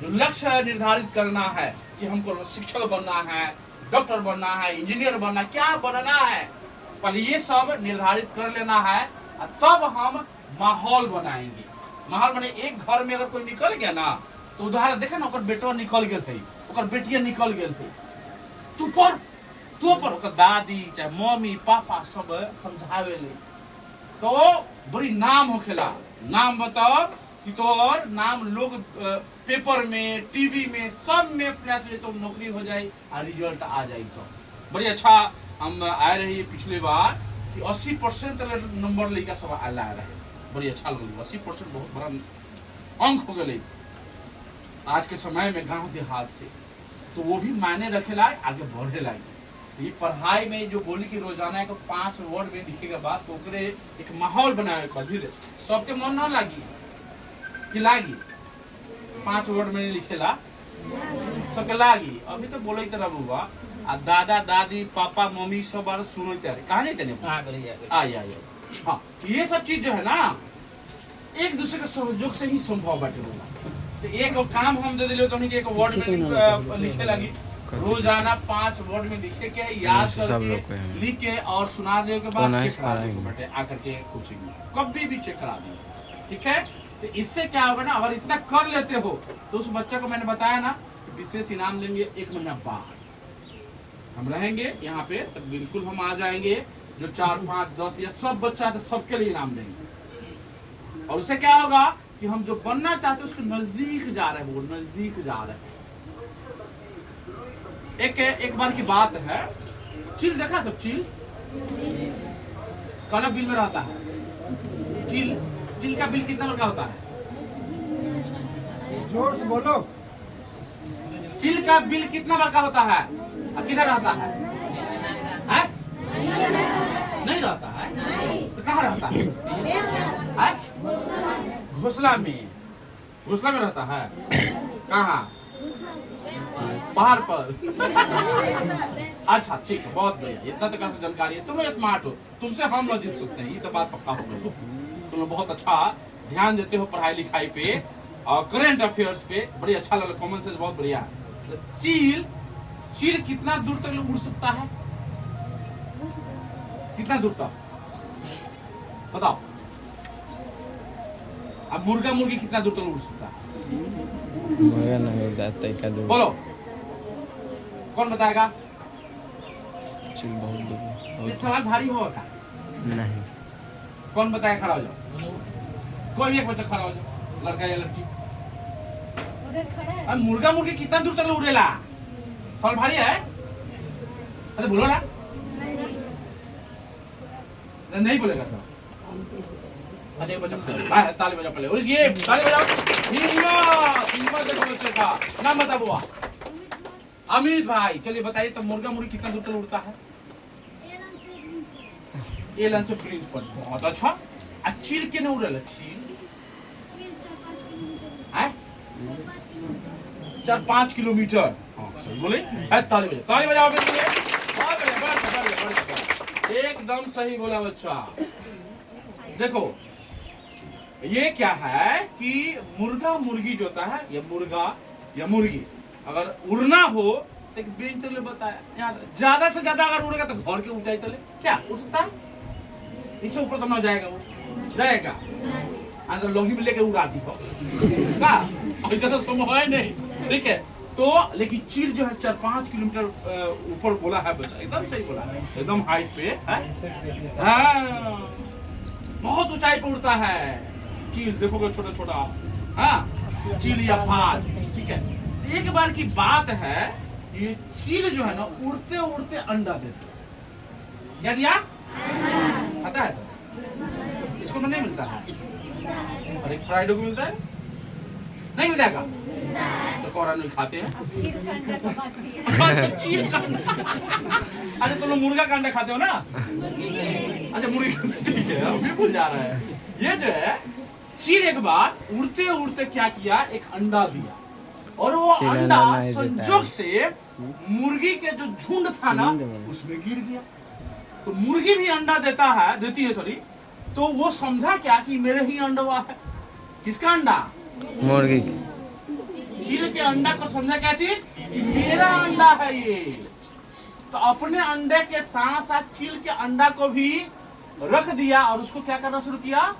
Speaker 4: जो लक्ष्य निर्धारित करना है कि हमको शिक्षक बनना है, डॉक्टर बनना है, इंजीनियर बनना, क्या बनना है, पहले ये सब निर्धारित कर लेना है, तब हम माहौल बनाएंगे। माहौल बने, एक घर में अगर कोई निकल गया ना, तो उदाहरण देखे ना, बेटवा निकल गया है, ओकर बेटिया निकल गया है, तू पर ओकर दादी चाहे मम्मी पापा सब समझावे ले, तो बड़ी नाम होखेला। नाम बताओ कि तोर नाम लोग पेपर में, टीवी में, सब में फ्लैश ले, तो नौकरी हो जाए और रिजल्ट आ जाए। तो बड़ी अच्छा हम आए रही पिछले बार कि 80% नंबर लेकर सब आला रहे, बड़ी अच्छा लगे। 80% बहुत बड़ा अंक हो गए आज के समय में गांव देहात से, तो वो भी मायने रखेला, आगे बढ़े लागे। ये पढ़ाई में जो बोली कि रोजाना को 5 वर्ड में लिखेगा बात, तो ओकरे एक माहौल बनाए धीरे, सबके मन ना लागी कि लागी 5 वर्ड में लिखेला, सबके लागी। अभी तो बोले तरह बुआ आ दादा दादी पापा मम्मी सब बार सुनो तेरे कहाँ जाते नहीं आइए। हाँ, ये सब चीज जो है ना एक दूसरे के सहयोग से ही संभव बाटे होला। तो एक काम हम दे दिले तो उन्हीं के एक वर्ड में लिखे लगी, रोजाना 5 वर्ड में लिखे के याद करके लिख के और सुना दे के बाद चेक करा देंगे आकर के कोचिंग में, कभी भी चेक करा देंगे, ठीक है। तो इससे क्या होगा ना, अगर इतना कर लेते हो तो उस बच्चे को मैंने बताया ना विशेष इनाम देंगे। 1 महीना बाद हम रहेंगे यहाँ पे, तो बिल्कुल हम आ जाएंगे, जो 4 5 10 या सब बच्चा है सबके लिए इनाम देंगे। और उससे क्या होगा कि हम जो बनना चाहते हैं उसके नजदीक जा रहे हैं, वो नजदीक जा रहे हैं। एक बार की बात है, चील देखा सब, चील कौन बिल में रहता है, चील का बिल कितना बड़ा होता है,
Speaker 1: जोर से बोलो।
Speaker 4: चील का बिल कितना बड़ा होता है, किधर रहता है? नहीं रहता है, तो कहाँ रहता है? घोंसला में, घोंसला में रहता है। कहाँ? पहाड़ पर। अच्छा ठीक है, बहुत बढ़िया, इतना तो कैसे जानकारी है, तुम स्मार्ट हो, तुमसे हम न जीत सकते हैं, ये तो बात पक्का हो गई। तुम लोग बहुत अच्छा ध्यान देते हो पढ़ाई लिखाई पे और करेंट अफेयर्स पे, बड़ी अच्छा लगा, कॉमन सेंस बहुत बढ़िया है। तो चील कितना दूर तक उड़ सकता है, कितना दूर तक बताओ? अब मुर्गा मुर्गी कितना दूर तक उड़ सकता है? बोलो, कौन बताएगा?
Speaker 5: बहुत दूर।
Speaker 4: ये सवाल भारी होगा
Speaker 5: नहीं,
Speaker 4: कौन बताएगा? खड़ा हो जाओ, कोई भी एक बच्चा खड़ा हो जाओ, लड़का या लड़की।
Speaker 3: उधर खड़ा है।
Speaker 4: अब मुर्गा मुर्गी कितना दूर तक उड़ेला? सवाल भारी है, अरे बोलो ना। नहीं बोलेगा सर। अच्छा बच्चा ताली बजा पहले, ये ताली बजाओ। हिम्मत देखो बच्चे का नाम बता बुआ। अमित भाई, चलिए बताइए तो मुर्गा मुर्गी कितना दूर तक उड़ता है? एलन से ब्रिज पर। बहुत अच्छा। चील के नहीं उड़ेला? चील 4-5 किलोमीटर। हाँ सही बोले, ताली बजाओ मेरे लिए। बहुत बढ़िया, एकदम सही बोला बच्चा। देखो ये क्या है कि मुर्गा मुर्गी जो होता है, ये मुर्गा या मुर्गी अगर उड़ना हो तो एक बेंच तले बताया, यहाँ ज्यादा से ज्यादा अगर उड़ेगा तो घर के ऊंचाई तले क्या उड़ सकता है? इससे ऊपर तो ना जाएगा, वो जाएगा अंदर लोही में लेके उड़ा दी हो का, ऐसा तो संभव है नहीं, ठीक है। तो लेकिन चील जो है 4-5 किलोमीटर ऊपर बोला है बच्चा, एकदम सही बोला है, एकदम हाइट पे है। हाँ, बहुत ऊंचाई पे उड़ता है चील, देखोगे छोटा छोटा। हाँ, चील या फाज, ठीक है। एक बार की बात है, ये चील जो है ना उड़ते उड़ते अंडा देते, क्या दिया? खाता है सर? इसको नहीं मिलता है, और एक फ्राइड को मिलता है, नहीं मिलता है। तो कौन नहीं खाते हैं?
Speaker 3: चील का अंडा तो बाकी है।
Speaker 4: अच्छा चील का अंडा। अच्छा तुम लोग मुर्गा का अंडा खाते हो ना? अच्छा मुर्गी का अंडा, ठीक है, अभी भूल जा रहा है। ये जो है चील एक बार उड़ते उड़ते क्या किया, एक अंडा दिया, और वो
Speaker 5: चील
Speaker 4: अंडा
Speaker 5: अंडा नहीं देता
Speaker 4: संजोग
Speaker 5: है।
Speaker 4: से मुर्गी के जो झुंड था ना उसमें गिर गया। तो मुर्गी भी अंडा देती है सॉरी, तो वो समझा क्या कि मेरे ही अंडवा है। किसका अंडा?
Speaker 5: मुर्गी
Speaker 4: चील के अंडा को समझा क्या चीज, कि मेरा अंडा है ये। तो अपने अंडे के साथ साथ चील के अंडा को भी रख दिया, और उसको क्या करना शुरू किया,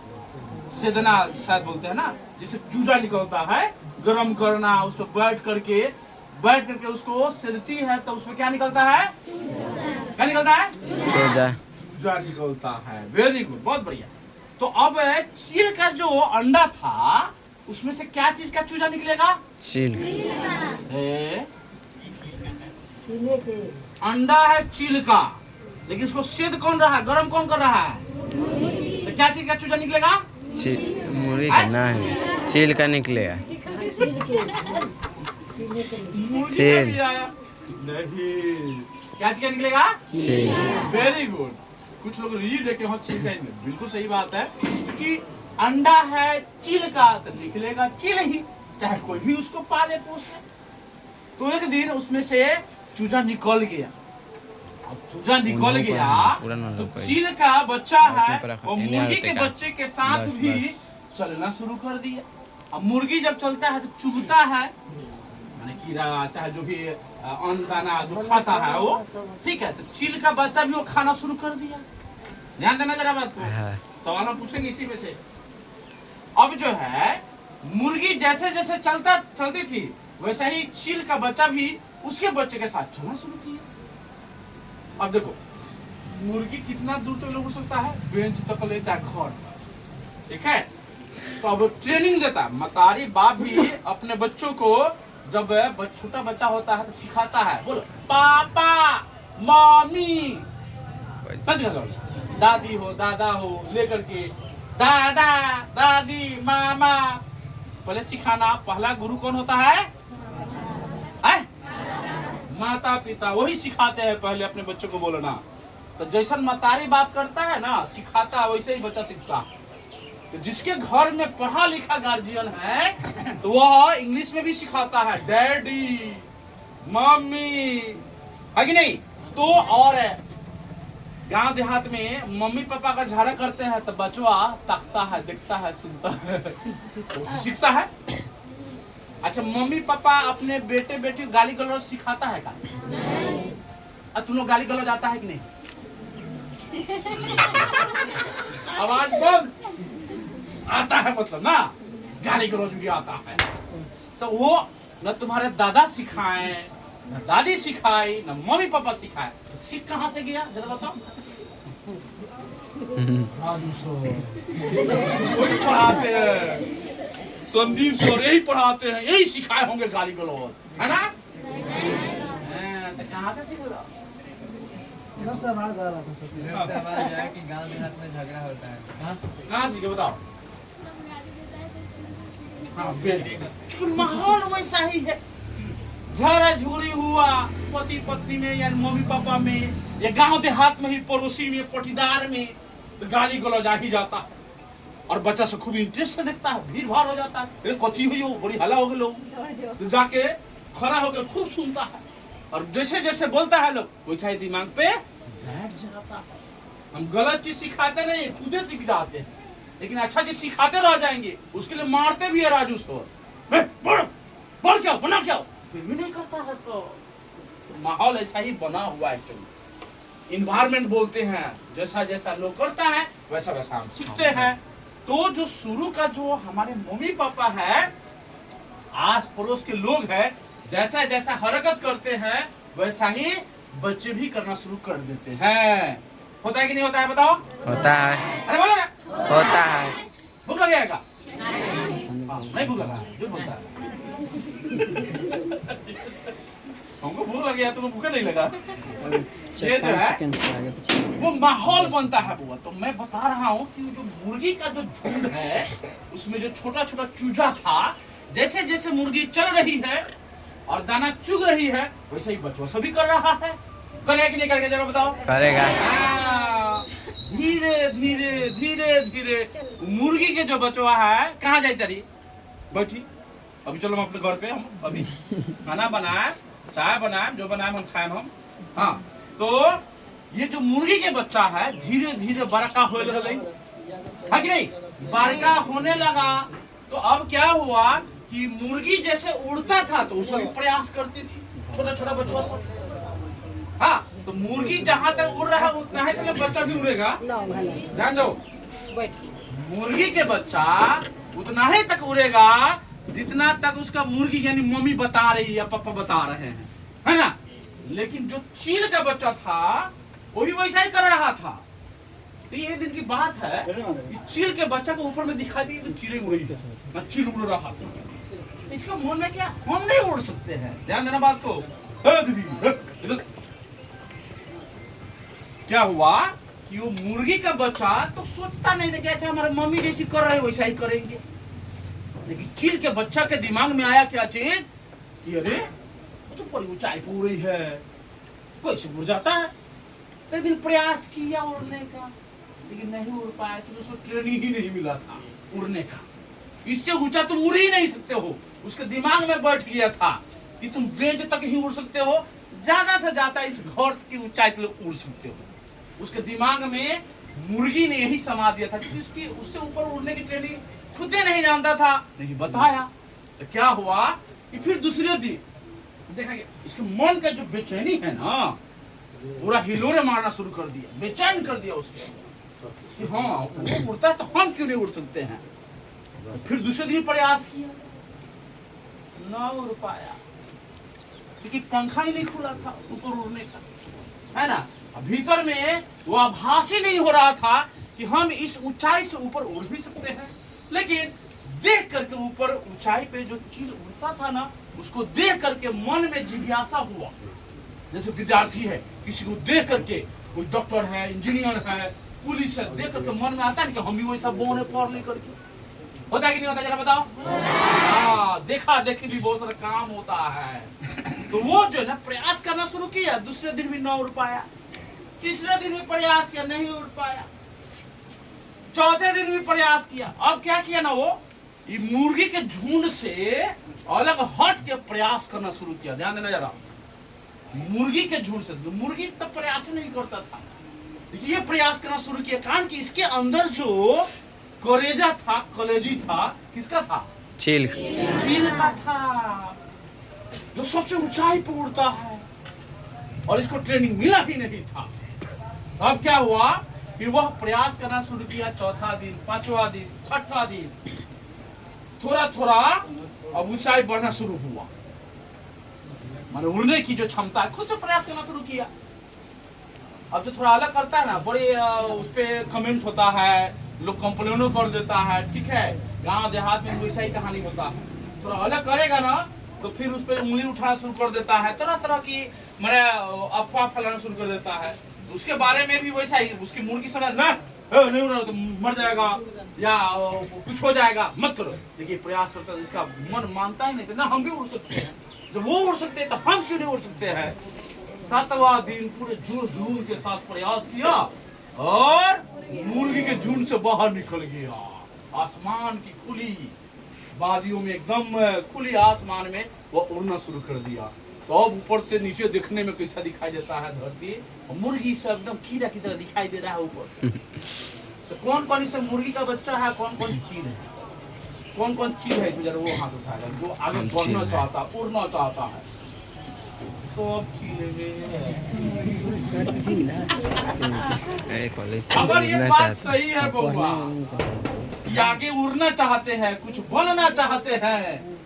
Speaker 4: सेदना शायद बोलते हैं ना, जिससे चूजा निकलता है, गरम करना, उस पर बैठ करके उसको सेदती है, तो उसमें क्या निकलता है, क्या निकलता है,
Speaker 5: चूजा
Speaker 4: चूजा निकलता है। वेरी गुड, बहुत बढ़िया। तो अब चील का जो अंडा था उसमें से क्या चीज का चूजा निकलेगा?
Speaker 5: चील
Speaker 6: चीले के
Speaker 4: अंडा है चील का, लेकिन उसको सेद कौन रहा है, गरम कौन कर रहा है? तो क्या चीज का चूजा निकलेगा?
Speaker 5: मुर्गी का नहीं, चील का निकलेगा।
Speaker 6: चील के चीले के
Speaker 4: मुर्गी का भी आया नहीं, क्या चीज का निकलेगा?
Speaker 5: चील।
Speaker 4: Very good. कुछ लोग री देखे हो चील का, बिल्कुल सही बात है, क्योंकि अंडा है चील का तो निकलेगा चील ही, चाहे कोई भी उसको पाले पोसे। तो एक दिन उसमें से चूजा निकल गया। अब चूजा निकल गया तो चील का बच्चा है और मुर्गी के बच्चे के साथ भी चलना शुरू कर दिया। अब मुर्गी जब चलता है तो चुगता है, माने कीड़ा चाहे जो भी अन्न दाना जो खाता है वो, ठीक है। तो चील का बच्चा भी वो खाना शुरू कर दिया। ध्यान देना जरा बात को, सवाल हम पूछेंगे इसी में से। अब जो है मुर्गी जैसे जैसे चलती थी वैसा ही चील का बच्चा भी उसके बच्चे के साथ चलना शुरू किया। अब देखो मुर्गी कितना दूर तक उड़ सकता है, बेंच तक ले जाए घर, ठीक है। तो अब ट्रेनिंग देता, मतारी बाप भी अपने बच्चों को जब छोटा बच्चा होता है तो सिखाता है, बोलो पापा मम्मी, दादी हो दादा हो लेकर के दादा दादी मामा, पहले सिखाना। पहला गुरु कौन होता है? माता पिता, वही सिखाते हैं पहले अपने बच्चों को बोलना। तो जैसा मतारी बाप करता है ना, सिखाता है, वैसे ही बच्चा सीखता है। तो जिसके घर में पढ़ा लिखा गार्जियन है तो वह इंग्लिश में भी सिखाता है, डैडी मम्मी, है कि नहीं। तो और गांव देहात में मम्मी पापा का झाड़ा करते हैं तो बचवा ताकता है, देखता है, सुनता है, तो सीखता है। अच्छा मम्मी पापा अपने बेटे बेटी गाली गलौज सिखाता है का? तुम लोग गाली गलौज आता है कि नहीं? आवाज बोल, आता है मतलब ना, गाली गलौज भी आता है। तो वो न तुम्हारे दादा सिखाए, न दादी सिखाई, न मम्मी पापा सिखाए, तो सीख कहाँ से गया जरा बताओ? राजू सर वही पढ़ाते हैं, संदीप सर यही पढ़ाते हैं, यही सिखाए होंगे गाली गलौज, है ना? तो कहाँ से सीख रहा?
Speaker 1: इधर से आवाज आ रहा था सर।
Speaker 2: इधर से आवाज आया कि गांव देहात में झगड़ा होता है।
Speaker 4: कहाँ सीखे बताओ? हाँ, माहौल वैसा ही है, झगड़ा झूरी हुआ पति पत्नी में या मम्मी पापा में या गांव देहात में ही पड़ोसी में पटीदार में, तो गाली गलौज आ ही जाता है। और बच्चा से खूब इंटरेस्ट से देखता है, भीड़ भाड़ हो जाता है, कथी हुई हो, बड़ी हला हो गए लोग, तो जाके खड़ा होकर खूब सुनता है। और जैसे जैसे बोलता है लोग वैसा ही दिमाग पे बैठ जाता है। हम गलत चीज सिखाते नहीं, खुदे सीख जाते हैं, लेकिन अच्छा चीज सिखाते रह जाएंगे, उसके लिए मारते भी है राजू सर, पढ़ क्या बना क्या, फिर भी नहीं करता है सर। तो माहौल ऐसा ही बना हुआ है, एक्चुअली इन्वायरमेंट बोलते हैं, जैसा जैसा लोग करता है वैसा वैसा हम सीखते हैं। तो जो शुरू का जो हमारे मम्मी पापा है, आस पड़ोस के लोग हैं, जैसा जैसा हरकत करते हैं वैसा ही बच्चे भी करना शुरू कर देते हैं। होता है कि नहीं होता है बताओ?
Speaker 5: होता है,
Speaker 4: अरे बोलो ना।
Speaker 5: होता है।
Speaker 4: भूख लग जाएगा? नहीं भूख लगा, जो बोलता है हमको भूख लग गया, तुम्हें भूख नहीं लगा। ये जो है वो माहौल बनता है बुआ। तो मैं बता रहा हूँ कि जो मुर्गी का जो झुंड है उसमें जो छोटा छोटा चूजा था, जैसे जैसे मुर्गी चल रही है और दाना चुग रही है वैसे ही बचवा सभी कर रहा है। करेगा कि नहीं करेगा जरा बताओ?
Speaker 5: करेगा।
Speaker 4: धीरे धीरे धीरे धीरे मुर्गी के जो बचवा है कहाँ जाए तारी बैठी। अभी चलो हम अपने घर पे हम अभी खाना बनाए, चाय बनाए, जो बनाए हम खाए हम। हाँ, तो ये जो मुर्गी के बच्चा है धीरे धीरे बड़का हो रहा है कि नहीं? बड़का होने लगा तो अब क्या हुआ कि मुर्गी जैसे उड़ता था तो उसको भी प्रयास करती थी, छोटा छोटा बच्चा सब। हाँ, तो मुर्गी जहां तक उड़ रहा है उतना ही तक बच्चा भी उड़ेगा। ध्यान दो, मुर्गी के बच्चा उतना ही तक उड़ेगा जितना तक उसका मुर्गी यानी मम्मी बता रही है या पापा बता रहे हैं, है ना? लेकिन जो चील का बच्चा था वो भी वैसा ही कर रहा था। तो ये दिन की बात है कि चील के बच्चा को ऊपर में दिखाई दी तो चील उड़ रही ना, चील उड़ रहा था। इसका मन में क्या, हम नहीं उड़ सकते हैं। ध्यान देना बात को। दीदी क्या हुआ कि वो मुर्गी का बच्चा तो सोचता नहीं था कि अच्छा हमारे मम्मी जैसी कर रहे वैसा ही करेंगे। लेकिन चील के बच्चा के दिमाग में आया क्या चीज कि अरे वो तो बड़ी ऊंचाई पे उड़ रही है, कैसे उड़ जाता है। कई दिन प्रयास किया उड़ने का लेकिन नहीं उड़ पाया क्योंकि उसको ट्रेनिंग ही नहीं मिला था उड़ने का। इससे ऊंचा तुम उड़ ही नहीं सकते हो। उसके दिमाग में बैठ गया था कि तुम बेंच तक ही उड़ सकते हो, ज्यादा से ज्यादा इस घर की ऊंचाई तक उड़ सकते हो। उसके दिमाग में मुर्गी ने यही समा दिया था क्योंकि उसकी उससे ऊपर उड़ने की ट्रेनिंग खुद ही नहीं जानता था, नहीं बताया। तो क्या हुआ कि फिर दूसरे दिन देखा इसके मन का जो बेचैनी है ना पूरा हिलोरे मारना शुरू कर दिया, बेचैन कर दिया उसको कि हाँ वो उड़ता है तो हम क्यों नहीं उड़ सकते हैं। तो फिर दूसरे दिन प्रयास किया, ना उड़ पाया क्योंकि पंखा ही नहीं खुला था ऊपर उड़ने का, है ना? भीतर में वो आभास ही नहीं हो रहा था कि हम इस ऊंचाई से ऊपर उड़ भी सकते हैं। लेकिन देख करके ऊपर ऊंचाई पे जो चीज उड़ता था ना उसको देख करके मन में जिज्ञासा हुआ। जैसे विद्यार्थी है, किसी को देख करके, कोई डॉक्टर है, इंजीनियर है, पुलिस है, देख करके मन में आता है कि हम भी वैसा बने पढ़ ले करके। होता है कि नहीं होता जरा बताओ? हाँ, देखा देखी भी बहुत सारा काम होता है। तो वो जो है ना प्रयास करना शुरू किया, दूसरे दिन भी ना उड़ पाया, तीसरे दिन भी प्रयास किया नहीं उड़ पाया, चौथे दिन भी प्रयास किया। अब क्या किया ना वो ये मुर्गी के झुंड से अलग हट के प्रयास करना शुरू किया। ध्यान देना जरा, मुर्गी के झुंड से मुर्गी तब प्रयास नहीं करता था, ये प्रयास करना शुरू किया कारण कि इसके अंदर जो कलेजा था, कलेजी था, किसका था?
Speaker 5: चील
Speaker 4: का था, जो सबसे ऊंचाई पर उड़ता है और इसको ट्रेनिंग मिला ही नहीं था। अब क्या हुआ कि वह प्रयास करना शुरू किया। चौथा दिन, पांचवा दिन, छठा दिन, थोड़ा थोड़ा अब ऊंचाई बढ़ना शुरू हुआ। माने उड़ने की जो क्षमता है खुद से प्रयास करना शुरू किया। अब जो थोड़ा अलग करता है ना, बड़े उस पे कमेंट होता है, लोग कंप्लेनों कर देता है, ठीक है? गांव देहात में वैसा ही कहानी होता है। थोड़ा अलग करेगा ना तो फिर उस पर उंगली उठाना शुरू कर देता है, तरह तरह की मैंने अफवाह फैलाना शुरू कर देता है। उसके बारे में भी वैसा ही, उसकी मुर्गी समझ ना नहीं उड़ रहा तो मर जाएगा या कुछ हो जाएगा, मत करो। देखिए प्रयास करता है, इसका मन मानता ही नहीं था ना हम भी उड़ सकते हैं। जब वो उड़ सकते हैं तो हम क्यों नहीं उड़ सकते हैं? 7वां दिन पूरे जोश जुनून के साथ प्रयास किया और मुर्गी के झुंड से बाहर निकल गया। आसमान की खुली वादियों में, एकदम खुली आसमान में वो उड़ना शुरू कर दिया। तो अब ऊपर से नीचे देखने में कैसा दिखाई देता है धरती, और मुर्गी से एकदम खीरा की तरह दिखाई दे रहा है ऊपर। तो कौन कौन इसमें मुर्गी का बच्चा है, कौन कौन चील है, कौन कौन चील है इसमें जरा वो हाथ उठाएगा जो आगे बढ़ना चाहता, उड़ना चाहता है। तो अब अगर ये बात सही है बउआ, आगे उड़ना चाहते हैं, कुछ बनना चाहते हैं,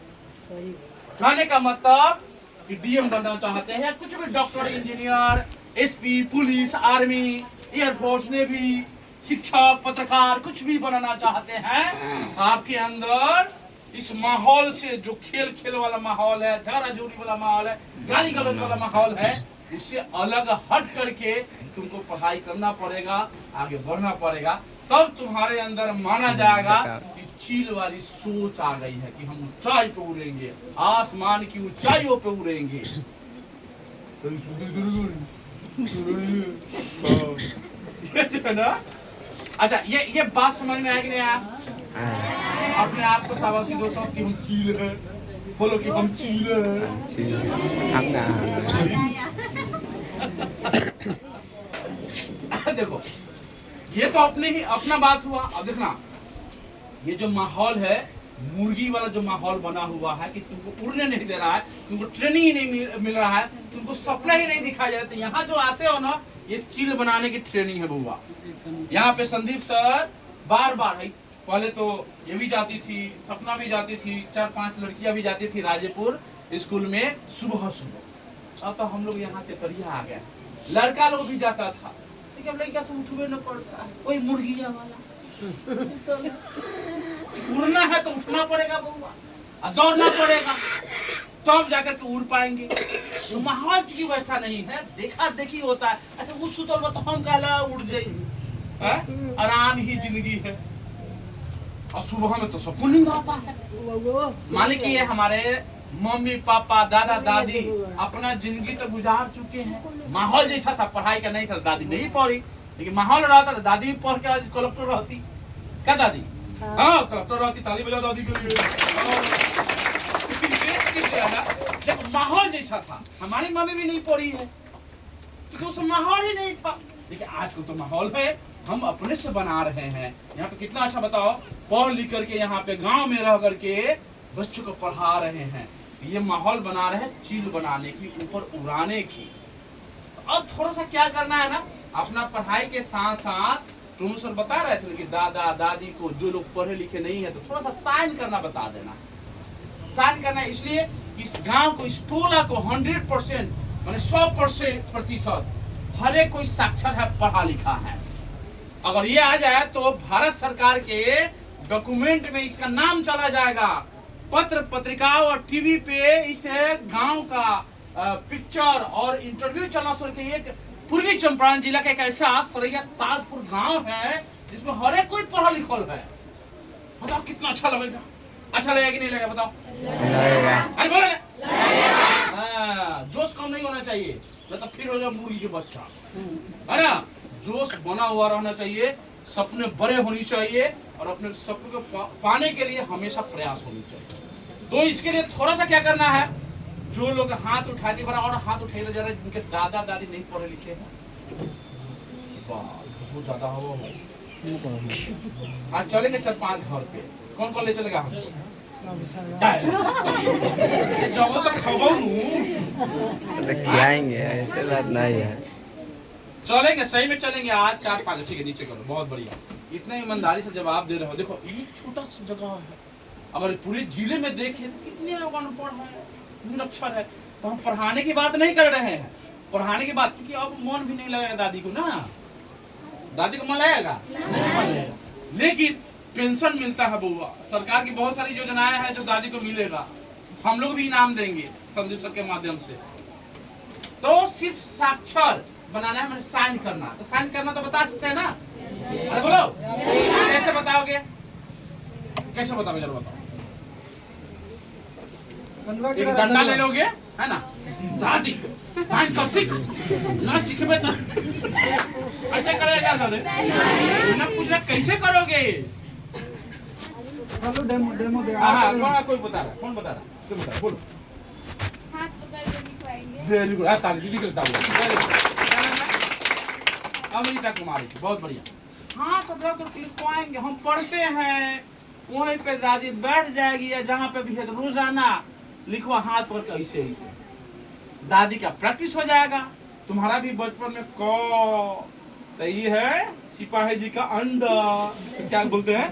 Speaker 4: कहने का मतलब कि डीएम बनना चाहते हैं, कुछ भी doctor, engineer, SP, police, army, air force, navy, शिक्षक, पत्रकार, कुछ भी बनना चाहते हैं, आपके अंदर इस माहौल से जो खेल वाला माहौल है, झाड़ा झूरी वाला माहौल है, गाली गलौज वाला माहौल है, उससे अलग हट करके तुमको पढ़ाई करना पड़ेगा, आगे बढ़ना पड़ेगा। तब तुम्हारे अंदर माना जाएगा कि चील वाली सोच आ गई है कि हम ऊंचाई पे उड़ेंगे, आसमान की ऊंचाइयों पे उड़ेंगे। ये जो है ना, अच्छा ये बात समझ में आया कि नहीं आया? अपने आप को शाबाशी दो सब कि हम चील है, बोलो कि हम चील है। देखो ये तो अपना बात हुआ। अब देखना ये जो माहौल है, मुर्गी वाला जो माहौल बना हुआ है कि तुमको उड़ने नहीं दे रहा है, तुमको ट्रेनिंग ही नहीं मिल रहा है, तुमको सपना ही नहीं दिखाया जा रहा है। तो यहाँ जो आते हो ना, ये चील बनाने की ट्रेनिंग है बुआ। यहाँ पे संदीप सर बार है, पहले तो ये भी जाती थी, सपना भी जाती थी, 4-5 लड़कियां भी जाती थी राजेपुर स्कूल में सुबह सुबह। अब तो हम लोग यहाँ तेतरिया आ गए, लड़का लोग भी जाता था, लेकिन अब लड़का से उठवे न पड़ता है, वही मुर्गिया वाला। उड़ना है तो उठना पड़ेगा बउआ, और दौड़ना पड़ेगा, तब जाकर के उड़ पाएंगे। तो माहौल की वैसा नहीं है, देखा देखी होता है। अच्छा उस सुतल तो हम कहला उड़ जाई, आराम ही जिंदगी है। और सुबह में तो सबको नींद आता है। मान लीजिए ये हमारे मम्मी पापा दादा दादी अपना जिंदगी तो गुजार चुके हैं। माहौल जैसा था, पढ़ाई का नहीं था, दादी नहीं पढ़ी, लेकिन माहौल रहा था, दादी पढ़ के आज कलेक्टर रहती। क्या दादी? हाँ कलेक्टर रहती, ताली बजा दादी के लिए। देखो माहौल जैसा था, हमारी मम्मी भी नहीं पढ़ी है क्योंकि उस माहौल ही नहीं था। देखिए आज को तो माहौल है, हम अपने से बना रहे हैं। यहाँ पे कितना अच्छा बताओ, पढ़ लिख करके यहाँ पे गांव में रह करके बच्चों को पढ़ा रहे हैं। ये माहौल बना रहे हैं चील बनाने की, ऊपर उड़ाने की। तो अब थोड़ा सा क्या करना है ना, अपना पढ़ाई के साथ साथ टोनू सर बता रहे थे कि दादा दादी को जो लोग पढ़े लिखे नहीं है तो थोड़ा सा साइन करना बता देना। साइन करना इसलिए इस गांव को, इस टोला को 100% माने 100% हर एक कोई साक्षर है, पढ़ा लिखा है। अगर ये आ जाए तो भारत सरकार के डॉक्यूमेंट में इसका नाम चला जाएगा। पत्र पत्रिकाओं और टीवी पे इस गांव का पिक्चर और इंटरव्यू चलना शुरू किया। एक पूर्वी चंपारण जिला का एक ऐसा सरैया ताजपुर गांव है जिसमें हर एक कोई पढ़ा लिखल है। बताओ कितना अच्छा लगेगा? अच्छा लगेगा कि नहीं लगेगा? बताओ। अरे बोलो ना, जोश कम नहीं होना चाहिए, नहीं तो फिर हो जाए मुर्गी के बच्चा, है ना। जोश बना हुआ रहना चाहिए, सपने बड़े होनी चाहिए और अपने सपने को पाने के लिए हमेशा प्रयास होनी चाहिए। तो इसके लिए थोड़ा सा क्या करना है, जो लोग हाथ उठाते बड़ा और हाथ उठाए जा रहे हैं जिनके दादा दादी नहीं पढ़े लिखे हैं, बहुत ज्यादा हो। आज चलेंगे 4-5 घर पे, कौन कौन ले चलेगा? हम जब तक
Speaker 5: खिलाएंगे, ऐसे बात नहीं है।
Speaker 4: चलेंगे, सही में चलेंगे आज 4-5। ठीक है, नीचे करो, बहुत बढ़िया। इतना ईमानदारी से जवाब दे रहे हो। देखो ये छोटा सा जगह है, अगर पूरे जिले में देखें तो कितने लोग अनपढ़ हैं, निरक्षर है। तो हम पढ़ाने की बात नहीं कर रहे हैं, पढ़ाने की बात, क्योंकि अब मन भी नहीं लगेगा दादी को ना, दादी को मन लगेगा नहीं, लेकिन पेंशन मिलता है बुआ, सरकार की बहुत सारी योजनाएं हैं जो दादी को मिलेगा। हम लोग भी इनाम देंगे संदीप सर के माध्यम से। तो सिर्फ साक्षर बनाना है, मैंने साइन करना। तो साइन करना तो बता सकते हैं ना? अरे बोलो कैसे बताओगे? कैसे बताओगे? चलो बताओ। एक डंडा ले लोगे, है ना? दादी साइन कर सीख ना, सीखे तो अच्छा करेगा दादी ना। पूछ रहा कैसे करोगे?
Speaker 1: हेलो डेमो दे।
Speaker 4: हाँ कोई बता रहा, कौन बता रहा? तुम बता, बोलो।
Speaker 3: हाथ पकड़ के दिखाएंगे।
Speaker 4: वेरी गुड, ताली दीदी करता हूँ। अमृता कुमारी, बहुत बढ़िया। हाँ तो लिखवाएंगे, हम पढ़ते हैं वहीं पे दादी बैठ जाएगी या जहाँ पे भी है, तो रोजाना लिखवा हाथ पर के ऐसे ऐसे, दादी का प्रैक्टिस हो जाएगा। तुम्हारा भी बचपन में तो ये है सिपाही जी का अंडा, क्या बोलते हैं?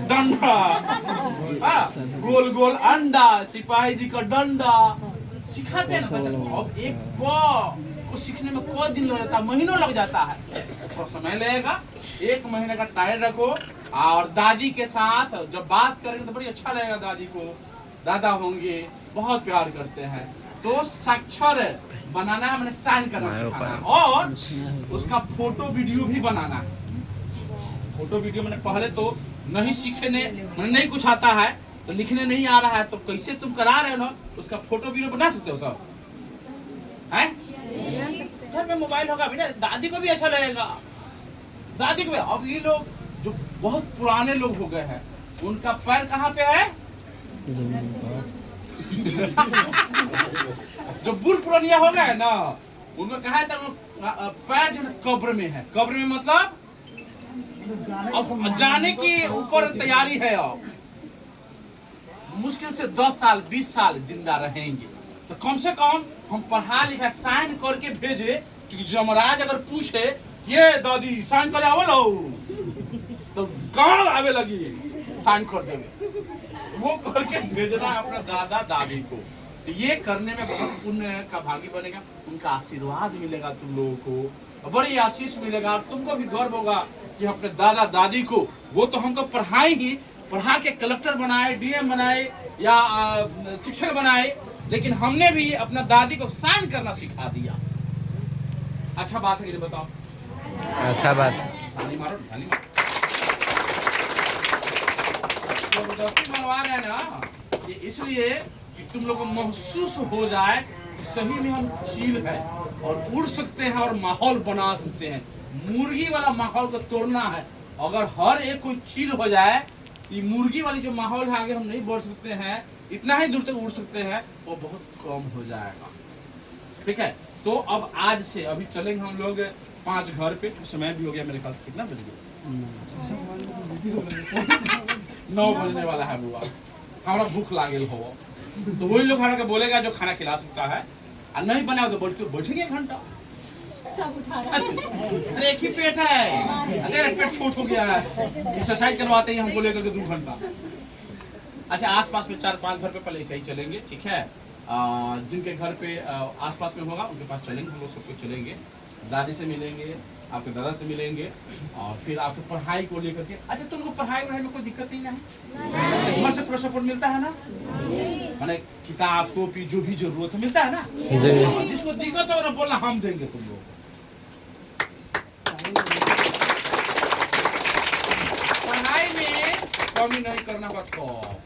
Speaker 4: डंडा। गोल गोल अंडा, सिपाही जी का डंडा सिखाते हैं बच्चा। अब एक को सीखने में कोई दिन लग जाता है, महीनों लग जाता है, थोड़ा समय लगेगा। 1 महीने का टाइम रखो और दादी के साथ जब बात करेंगे तो बड़ी अच्छा लगेगा। दादी को दादा होंगे, बहुत प्यार करते हैं। तो साक्षर बनाना है, मैंने साइन करना सिखाना है और उसका फोटो वीडियो भी बनाना है। फोटो वीडियो मैंने पहले तो नहीं सीखने मैंने नहीं कुछ आता है तो लिखने नहीं आ रहा है तो कैसे तुम करा रहे हो ना उसका फोटो वीडियो बना सकते हो सब हैं? घर में मोबाइल होगा भी ना दादी को भी ऐसा लगेगा दादी को भी। अब ये लोग जो बहुत पुराने लोग हो गए हैं उनका पैर कहाँ पे है जो बूढ़ पुरानिया हो गए ना उनको कहा है पैर जो कब्र में है कब्र में मतलब अब जाने की ऊपर तैयारी है अब मुश्किल से 10 साल 20 साल जिंदा रहेंगे तो कम से कम हम पढ़ा लिखा साइन करके भेजे क्योंकि जमराज अगर पूछे ये दादी साइन करे आवो लो तो गाँव आवे लगी साइन कर देंगे वो करके भेजना है अपने दादा दादी को तो ये करने में बहुत पुण्य का भागी बनेगा उनका आशीर्वाद मिलेगा तुम लोगों को बड़ी आशीष मिलेगा और तुमको भी गर्व होगा कि अपने दादा दादी को वो तो हमको पढ़ा के कलेक्टर बनाए डीएम बनाए या शिक्षक बनाए लेकिन हमने भी अपना दादी को साइन करना सिखा दिया। अच्छा बात है कि नहीं बताओ
Speaker 5: अच्छा बात
Speaker 4: ताली मारो ताली मारो जबरदस्ती बनवा रहे हैं ना ये इसलिए कि तुम लोग को महसूस हो जाए कि सही में हम चील है और उड़ सकते हैं और माहौल बना सकते हैं। मुर्गी वाला माहौल को तोड़ना है अगर हर एक कोई चील हो जाए ये मुर्गी वाली जो माहौल है आगे हम नहीं बढ़ सकते हैं इतना ही दूर तक उड़ सकते हैं वो बहुत कम हो जाएगा। ठीक है तो अब आज से अभी चलेंगे हम लोग 5 घर पे समय भी हो गया मेरे ख्याल से कितना बज गया 9 बजने वाला है बुआ हमारा भूख लागल हो तो वही लोग हमारा बोलेगा जो खाना खिला सकता है और नहीं बनाओ तो बैठेंगे 1 घंटा
Speaker 6: सब उठा रहा है।
Speaker 4: अरे एक ही पेट है अरे पेट छोट हो गया है एक्सरसाइज करवाते ही हमको लेकर के 2 घंटा। अच्छा आसपास में 4-5 घर पे पहले ऐसे ही चलेंगे ठीक है जिनके घर पे आसपास में होगा उनके पास चलेंगे हम लोग सबको चलेंगे दादी से मिलेंगे आपके दादा से मिलेंगे और फिर आपको पढ़ाई को लेकर के अच्छा तुमको पढ़ाई में कोई दिक्कत नहीं है घर से पूरा सपोर्ट मिलता है ना मैंने किताब कॉपी जो भी जरूरत है मिलता है ना जिसको दिक्कत है बोलना हम देंगे तुम लोग पढ़ाई में कमी नहीं करना बस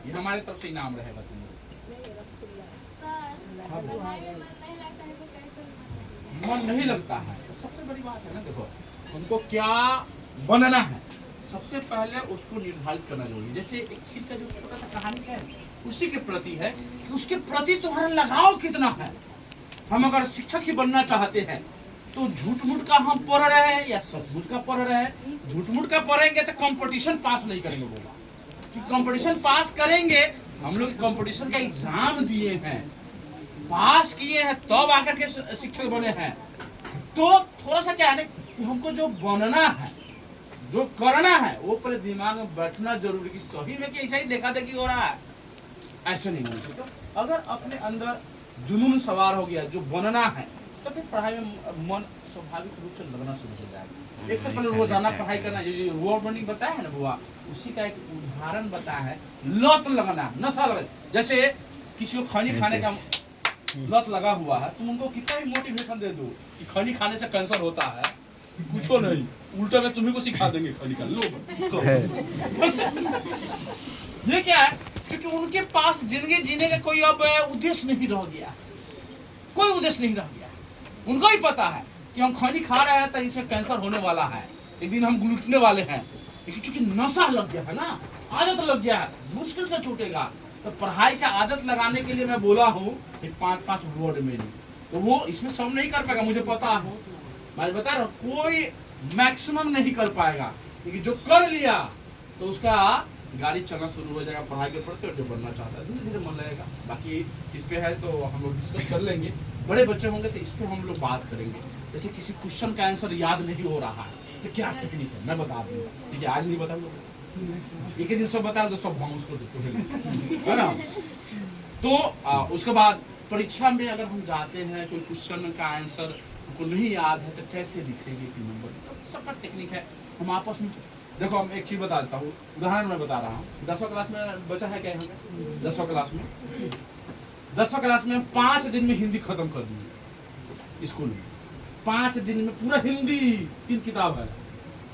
Speaker 4: ये हमारे तरफ से इनाम रहेगा तुम मन नहीं लगता है सबसे बड़ी बात है ना देखो हमको क्या बनना है सबसे पहले उसको निर्धारित करना जरूरी जैसे एक चीज का जो छोटा सा कहानी है उसी के प्रति है कि उसके प्रति तुम्हारा लगाव कितना है। हम अगर शिक्षक ही बनना चाहते हैं तो झूठ मूठ का हम पढ़ रहे हैं या सचमुच का पढ़ रहे हैं झूठ मूठ का पढ़ेंगे तो कंपटीशन पास नहीं करेंगे होगा क्योंकि कंपटीशन पास करेंगे हम लोग कंपटीशन का एग्जाम दिए हैं पास किए हैं तब आकर के शिक्षक बने हैं तो थोड़ा सा क्या है कि हमको जो बनना है जो करना है वो पर दिमाग में बैठना जरूरी कि सही में कि ऐसा ही देखा देखी हो रहा है ऐसे नहीं होना चाहिए। तो अगर अपने अंदर जुनून सवार हो गया जो बनना है तो फिर पढ़ाई में मन स्वाभाविक रूप से लगना शुरू हो जाएगा। एक तो पहले रोजाना पढ़ाई करना जो वर्ड बर्निंग बताया है ना बुआ उसी का एक उदाहरण बताया है लत लगना नशा लगा जैसे किसी को खनी खाने का लत लगा हुआ है तुम उनको कितना भी मोटिवेशन दे दो कि खनी खाने से कैंसर होता है कुछ नहीं उल्टा में तुम्ही को सिखा देंगे खनी का लो ये क्या है क्योंकि उनके पास जिंदगी जीने का कोई अब उद्देश्य नहीं रह गया कोई उद्देश्य नहीं रह गया उनको ही पता है कि हम खनी खा रहे हैं तो इससे कैंसर होने वाला है एक दिन हम लूटने वाले हैं लेकिन चूंकि नशा लग गया है ना आदत लग गया है मुश्किल से छूटेगा तो पढ़ाई का आदत लगाने के लिए मैं बोला हूँ 5-5 वर्ड में तो वो इसमें सब नहीं कर पाएगा मुझे पता है मैं बता रहा हूँ कोई मैक्सिमम नहीं कर पाएगा लेकिन जो कर लिया तो उसका गाड़ी चलना शुरू हो जाएगा पढ़ाई के प्रति और जो बनना चाहता है धीरे धीरे मन लगेगा। बाकी इस पे है तो हम लोग डिस्कस कर लेंगे बड़े बच्चे होंगे तो इस पे हम लोग बात करेंगे जैसे किसी क्वेश्चन का आंसर याद नहीं हो रहा है तो क्या टेक्निक है मैं बता दूंगा ठीक है आज नहीं बताऊंगा एक ही दिन सब बता दो सब बाउंस कर देते है ना। तो उसके बाद परीक्षा में अगर हम जाते हैं कोई क्वेश्चन का आंसर हमको नहीं याद है तो कैसे लिखेंगे कि नंबर तो सबका टेक्निक है हम आपस में देखो हम एक चीज बता देता हूँ उदाहरण मैं बता रहा हूँ 10वीं क्लास में बचा है क्या यहाँ 10वीं क्लास में 5 दिन में हिंदी खत्म कर दी स्कूल में 5 दिन में पूरा हिंदी 3 किताब है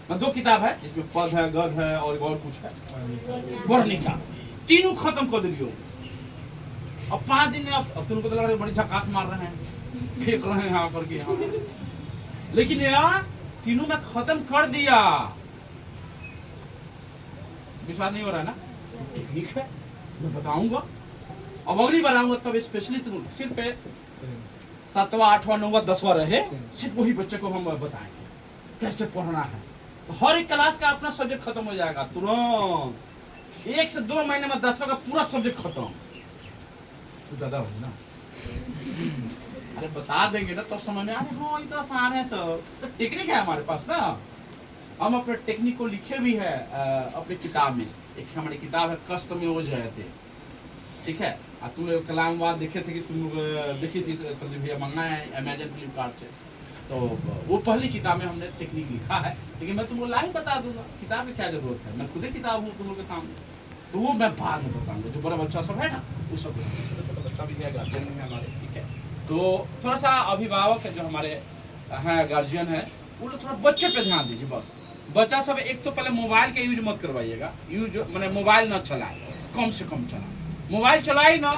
Speaker 4: दो किताब है जिसमें पद है, गद है और कुछ है, वर्णिका, तीनों खत्म कर दियो। अब 5 दिन में अब तुमको तो लग रहा है बड़ी झकास मार रहे हैं, फेंक रहे हैं यहाँ पर के यहाँ, लेकिन यार तीनों में खत्म कर दिया। विश्वास नहीं हो रहा है ना? टेक्निक है, मैं बताऊंगा। अब अगली बार आऊंगा तब स्पेशली तुम सिर्फ 7वां 8वां 9वां 10वां रहे, सिर्फ वही बच्चे को हम बताएंगे कैसे पढ़ना है। तो हर एक क्लास का अपना सब्जेक्ट खत्म हो जाएगा तुरंत, 1 से 2 महीने में 10 का पूरा सब्जेक्ट खत्म। तो ज्यादा हो ना, अरे बता देंगे ना तब समझ में, अरे हाँ ये तो आसान है सब। तो टेक्निक है हमारे पास ना, हम अपने टेक्निक को लिखे भी है अपनी किताब में। एक हमारी किताब है कष्ट में वो जय थे, ठीक है। और तुम लोग कलामवाद देखे थे कि तुम लोग देखी थी, संदीप भैया मंगाए हैं अमेजन फ्लिपकार्ट से, तो वो पहली किताब में हमने टेक्निक लिखा है। लेकिन मैं तुमको लाइव बता दूंगा किताब में क्या जरूरत है, मैं खुद ही किताब हूँ तुम लोग के सामने, तो वो मैं बाद में बताऊंगा। जो बड़ा बच्चा सब है ना, उस सब छोटा बच्चा भी है, गार्जियन भी है हमारे, ठीक है। तो थोड़ा सा अभिभावक जो हमारे हैं, गार्जियन है, वो लोग थोड़ा बच्चे पे ध्यान दीजिए बस। बच्चा सब एक तो पहले मोबाइल का यूज मत करवाइएगा, यूज मैंने मोबाइल ना चलाए, कम से कम चलाए। मोबाइल चलाई ना,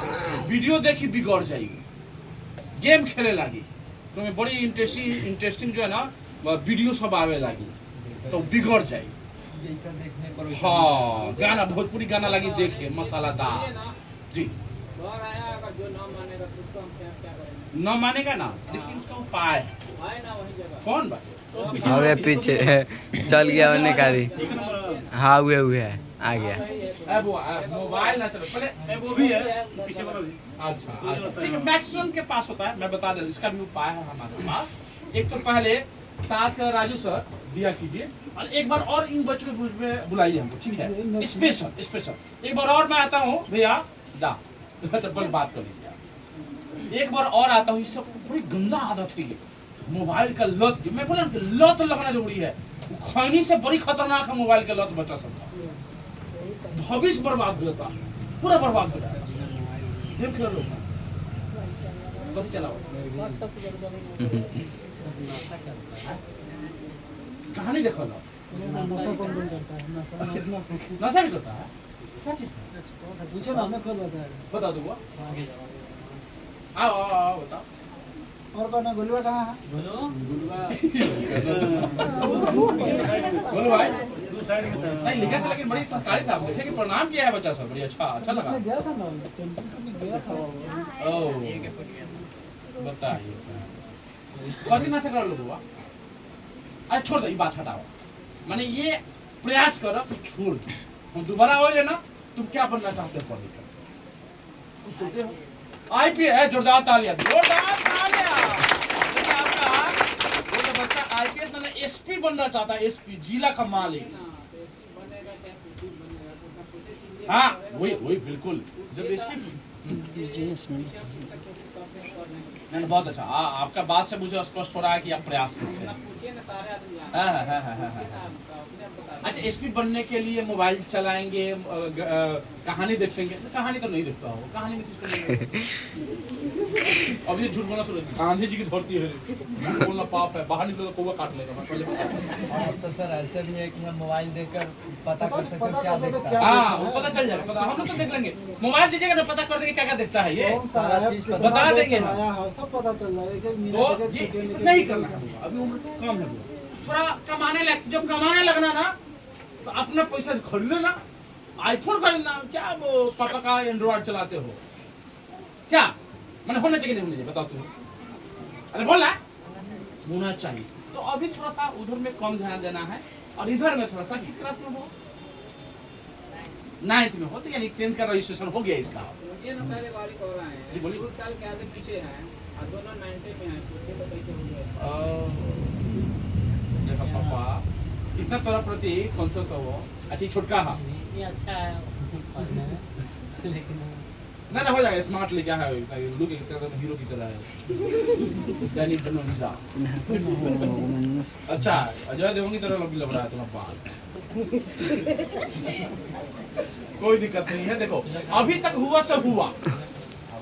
Speaker 4: वीडियो देखी बिगड़ जाएगी, गेम खेले लगी, तो मैं बड़ी इंटरेस्टिंग जो है ना वीडियो सब आवे लगी, तो बिगड़ जाएगी।
Speaker 2: जैसा देखने पर
Speaker 4: हाँ, गाना भोजपुरी गाना लगी देखे मसालादार जी।
Speaker 7: जो ना मानेगा तो उसको हम क्या करेंगे?
Speaker 4: न मानेगा ना, देखिए उसका उपाय है।
Speaker 7: ना वही जगह
Speaker 4: कौन बात?
Speaker 5: अबे पीछे चल गया उन्हें कारी। हाँ हुए है, आ गया।
Speaker 4: अब वो मोबाइल ना चलो पहले,
Speaker 7: वो भी है पीछे वाला भी।
Speaker 4: अच्छा अच्छा ठीक है, मैक्सिमम के पास होता है, मैं बता दे रहा हूं, इसका भी उपाय है हमारे पास। एक तो पहले टास्क राजू सर दिया कीजिए, और एक बार और इन बच्चों के ग्रुप में बुलाइए हमको, ठीक है। स्पेशल एक बार और मैं आता हूँ भैया, जा बस बात कर लीजिए। एक बार और आता हूँ, इस सब बड़ी गंदा आदत है ये मोबाइल का लत। मैं बोला लत लगना जरूरी है, खैनी से बड़ी खतरनाक है मोबाइल का लत। बच्चा सबका भविष्य बर्बाद हो जाता, पूरा बर्बाद हो जाएगा। देख लो कभी चलाओ, कहानी देखो लो, नशा भी करता है, क्या चीज
Speaker 1: पूछो ना, हमें खुद बताया।
Speaker 4: बता दूंगा। आओ बताओ।
Speaker 1: और कौन है? गुलवा कहाँ है?
Speaker 4: बोलो भाई, नहीं लिखा से, लेकिन बड़ी संस्कारी था। देखे कि प्रणाम किया है बच्चा सब, बड़ी अच्छा लगा।
Speaker 1: उसने गया था ना, चंचल में गया था।
Speaker 4: ओह बताइए, कभी ना से कर लो बुआ। अरे छोड़ दो, ये बात हटाओ। मैंने ये प्रयास करो कि छोड़ दो, हम दोबारा हो लेना। तुम क्या बनना चाहते हो पढ़ कर, कुछ सोचे हो? आईपीएस है, जोरदार तालियां, जोरदार तालियां। जैसे आपका वो जो बच्चा आईपीएस मतलब एसपी बनना चाहता है, एसपी जिला का मालिक। हाँ वही बिल्कुल, जब एसपी नहीं, बहुत अच्छा। आपका बात से मुझे स्पष्ट हो रहा है कि आप प्रयास करते हैं। अच्छा, एसपी बनने के लिए मोबाइल चलाएंगे, कहानी देखेंगे? कहानी तो नहीं देखता हो, कहानी में किसको नहीं। अब ये झूठ बोलना शुरू, गांधी जी की धरती है, झूठ बोलना पाप है, बाहर निकलो तो कौवा काट लेगा।
Speaker 2: और तो सर ऐसे भी है कि हम मोबाइल देखकर पता कर सकते हैं क्या देखता है।
Speaker 4: हाँ वो पता चल जाएगा, पता हम लोग तो देख लेंगे। मोबाइल दीजिएगा ना, पता कर देंगे क्या क्या देखता है ये,
Speaker 1: कौन सा है,
Speaker 2: चीज़
Speaker 1: कितना
Speaker 4: बता देंगे।
Speaker 1: देश आया है, सब पता चल जाएगा। एक-एक मिनट,
Speaker 4: तो
Speaker 1: एक-एक
Speaker 4: ये
Speaker 1: सेकंड,
Speaker 4: नहीं करना है, अभी उम्र कम है, थोड़ा कमाने लग, जब कमाने लगना ना तो अपना पैसा खरीदो ना, आईफोन खरीदना। क्या वो पापा का एंड्रॉइड चलाते हो क्या? मैंने होना चाहिए नहीं होना चाहिए, बताओ तुम। अरे बोला होना चाहिए। तो अभी थोड़ा सा उधर में कम ध्यान देना है, और इधर में थोड़ा सा। किस क्लास में हो? 9th में हो, तो यानी 10th का रजिस्ट्रेशन हो गया इसका।
Speaker 7: ये ना सारे वाली कह रहे हैं
Speaker 4: जी बोलिए।
Speaker 7: 2 साल के आगे पीछे हैं और दोनों 90 में हैं, पूछे तो कैसे हो गए?
Speaker 4: देखो पापा, इतना तोरा प्रति कॉन्शियस हो। अच्छा छोटका है,
Speaker 6: ये अच्छा है पढ़ने में, लेकिन
Speaker 4: ना हो जाएगा। स्मार्ट ले क्या है, लुक एकदम हीरो की तरह है। डैनी बनोजा। अच्छा अजय देवगन की तरह लग रहा है तुम्हारा बाल। कोई दिक्कत नहीं है। देखो अभी तक हुआ सब हुआ,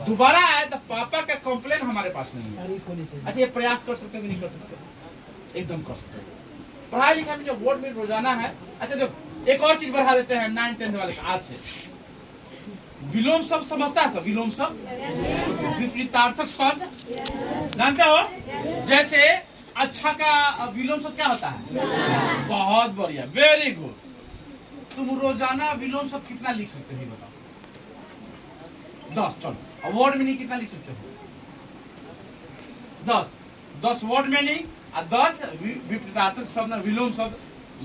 Speaker 4: दोबारा आए तो पापा का कंप्लेन हमारे पास नहीं है।
Speaker 1: तारीफ होनी चाहिए।
Speaker 4: अच्छा ये प्रयास कर सकते हो कि नहीं कर सकते? एकदम कर सकते हो। पढ़ाई लिखाई में जो बोर्ड में रोजाना है। अच्छा देखो एक और चीज बढ़ा देते हैं 9 10 वाले का आज से। विलोम शब्द समझता है सब? विलोम शब्द विपरीतार्थक शब्द जानते हो? जैसे अच्छा का विलोम शब्द क्या होता है? बहुत बढ़िया, वेरी गुड। तुम रोजाना विलोम शब्द कितना लिख सकते हो बताओ? 10। चलो वर्ड मीनिंग कितना लिख सकते हो? 10 वर्ड मीनिंग और 10 विपरीतार्थक शब्द विलोम शब्द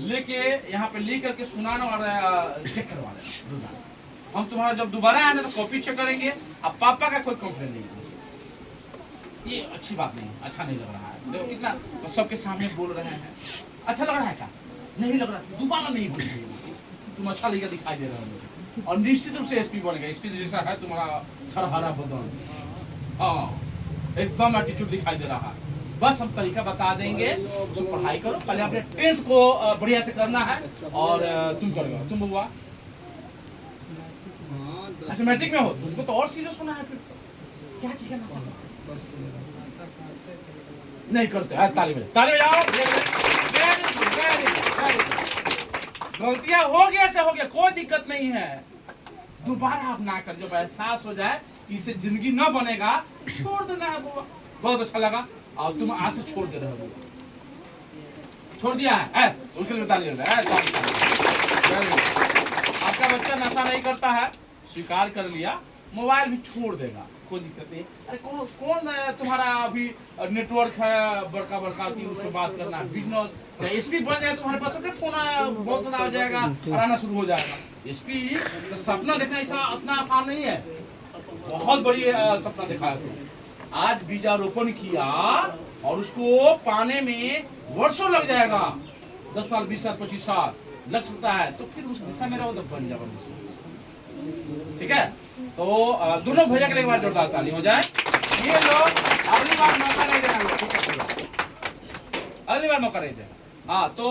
Speaker 4: लेके यहाँ पे लिख करके सुनाना और चेक करवाना। हम तुम्हारा जब दोबारा आए ना तो कॉपी चेक करेंगे। अब पापा का कोई कंप्लेंट नहीं है, ये अच्छी बात नहीं, अच्छा नहीं लग रहा है। देखो कितना तो सबके सामने बोल रहे हैं, अच्छा लग रहा है क्या? नहीं लग रहा, दोबारा नहीं बोलिए, तुम अच्छा लगा दिखाई दे रहे हो। और निश्चित रूप से एसपी बनेगा, एसपी जैसा है तुम्हारा छरहरा बदन, हाँ एकदम एटीट्यूड दिखाई दे रहा है। बस हम तरीका बता देंगे, उसको पढ़ाई करो। पहले अपने 10th को बढ़िया से करना है और तुम करोगे। तुम हुआ अच्छा मैट्रिक में हो, तुमको तो और सीरियस होना है। फिर क्या चीज का नशा नहीं करते? ताली बजाओ। गलतियां हो गया से हो गया, कोई दिक्कत नहीं है। दोबारा आप ना कर, जब एहसास हो जाए इससे जिंदगी न बनेगा छोड़ देना है। बहुत अच्छा लगा और तुम आज से छोड़ दे रहे हो। छोड़ दिया है उसके लिए ताली बजाओ। आपका बच्चा नशा नहीं करता है, स्वीकार कर लिया, मोबाइल भी छोड़ देगा, कोई दिक्कत नहीं। अरे कौन तुम्हारा अभी नेटवर्क है बड़का बड़का की उससे बात करना है? बिजनेस एसपी बन जाए तुम्हारे पास तो फोन बहुत सारा आ जाएगा और आना शुरू हो जाएगा। एसपी सपना देखना ऐसा इतना आसान नहीं है, बहुत बड़ी सपना देखा है तुम। आज बीजारोपण किया और उसको पाने में वर्षों लग जाएगा, 10 साल 20 साल 25 साल लग सकता है, तो फिर उस दिशा में रहो तो बन जाओ। ठीक है, तो दोनों भैया के लिए एक बार जोरदार ताली हो जाए। ये लोग अगली बार मौका नहीं देना, अगली बार मौका नहीं देना। हाँ तो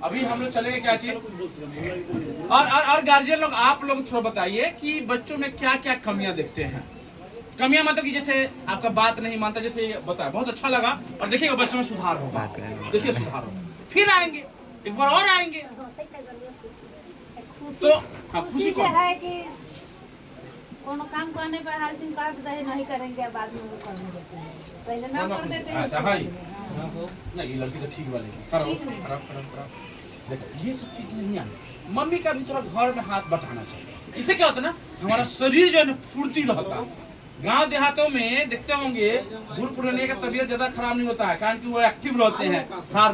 Speaker 4: अभी हम लोग चलेंगे क्या चीज और गार्जियन लोग आप लोग थोड़ा बताइए कि बच्चों में क्या क्या कमियां देखते हैं। कमियां मतलब कि जैसे आपका बात नहीं मानता, जैसे बताया बहुत अच्छा लगा और देखिएगा बच्चों में सुधार होगा। देखिए सुधार होगा, फिर आएंगे एक बार और आएंगे। तो हाँ खुशी को
Speaker 6: है कि कोनो काम करने पर हाल सिंह कहा कि नहीं करेंगे, बाद में वो करने देते हैं, पहले ना कर देते हैं।
Speaker 4: अच्छा भाई नहीं, ये लड़की तो ठीक वाली है। करो देखो ये सब चीज नहीं आनी। मम्मी का भी थोड़ा घर में हाथ बटाना चाहिए। इससे क्या होता है ना, हमारा शरीर जो है ना फुर्ती रहता है। गांव देहातों में देखते होंगे बूढ़ पुराने का तबीयत ज्यादा खराब नहीं होता है, कारण कि वो एक्टिव रहते हैं। घर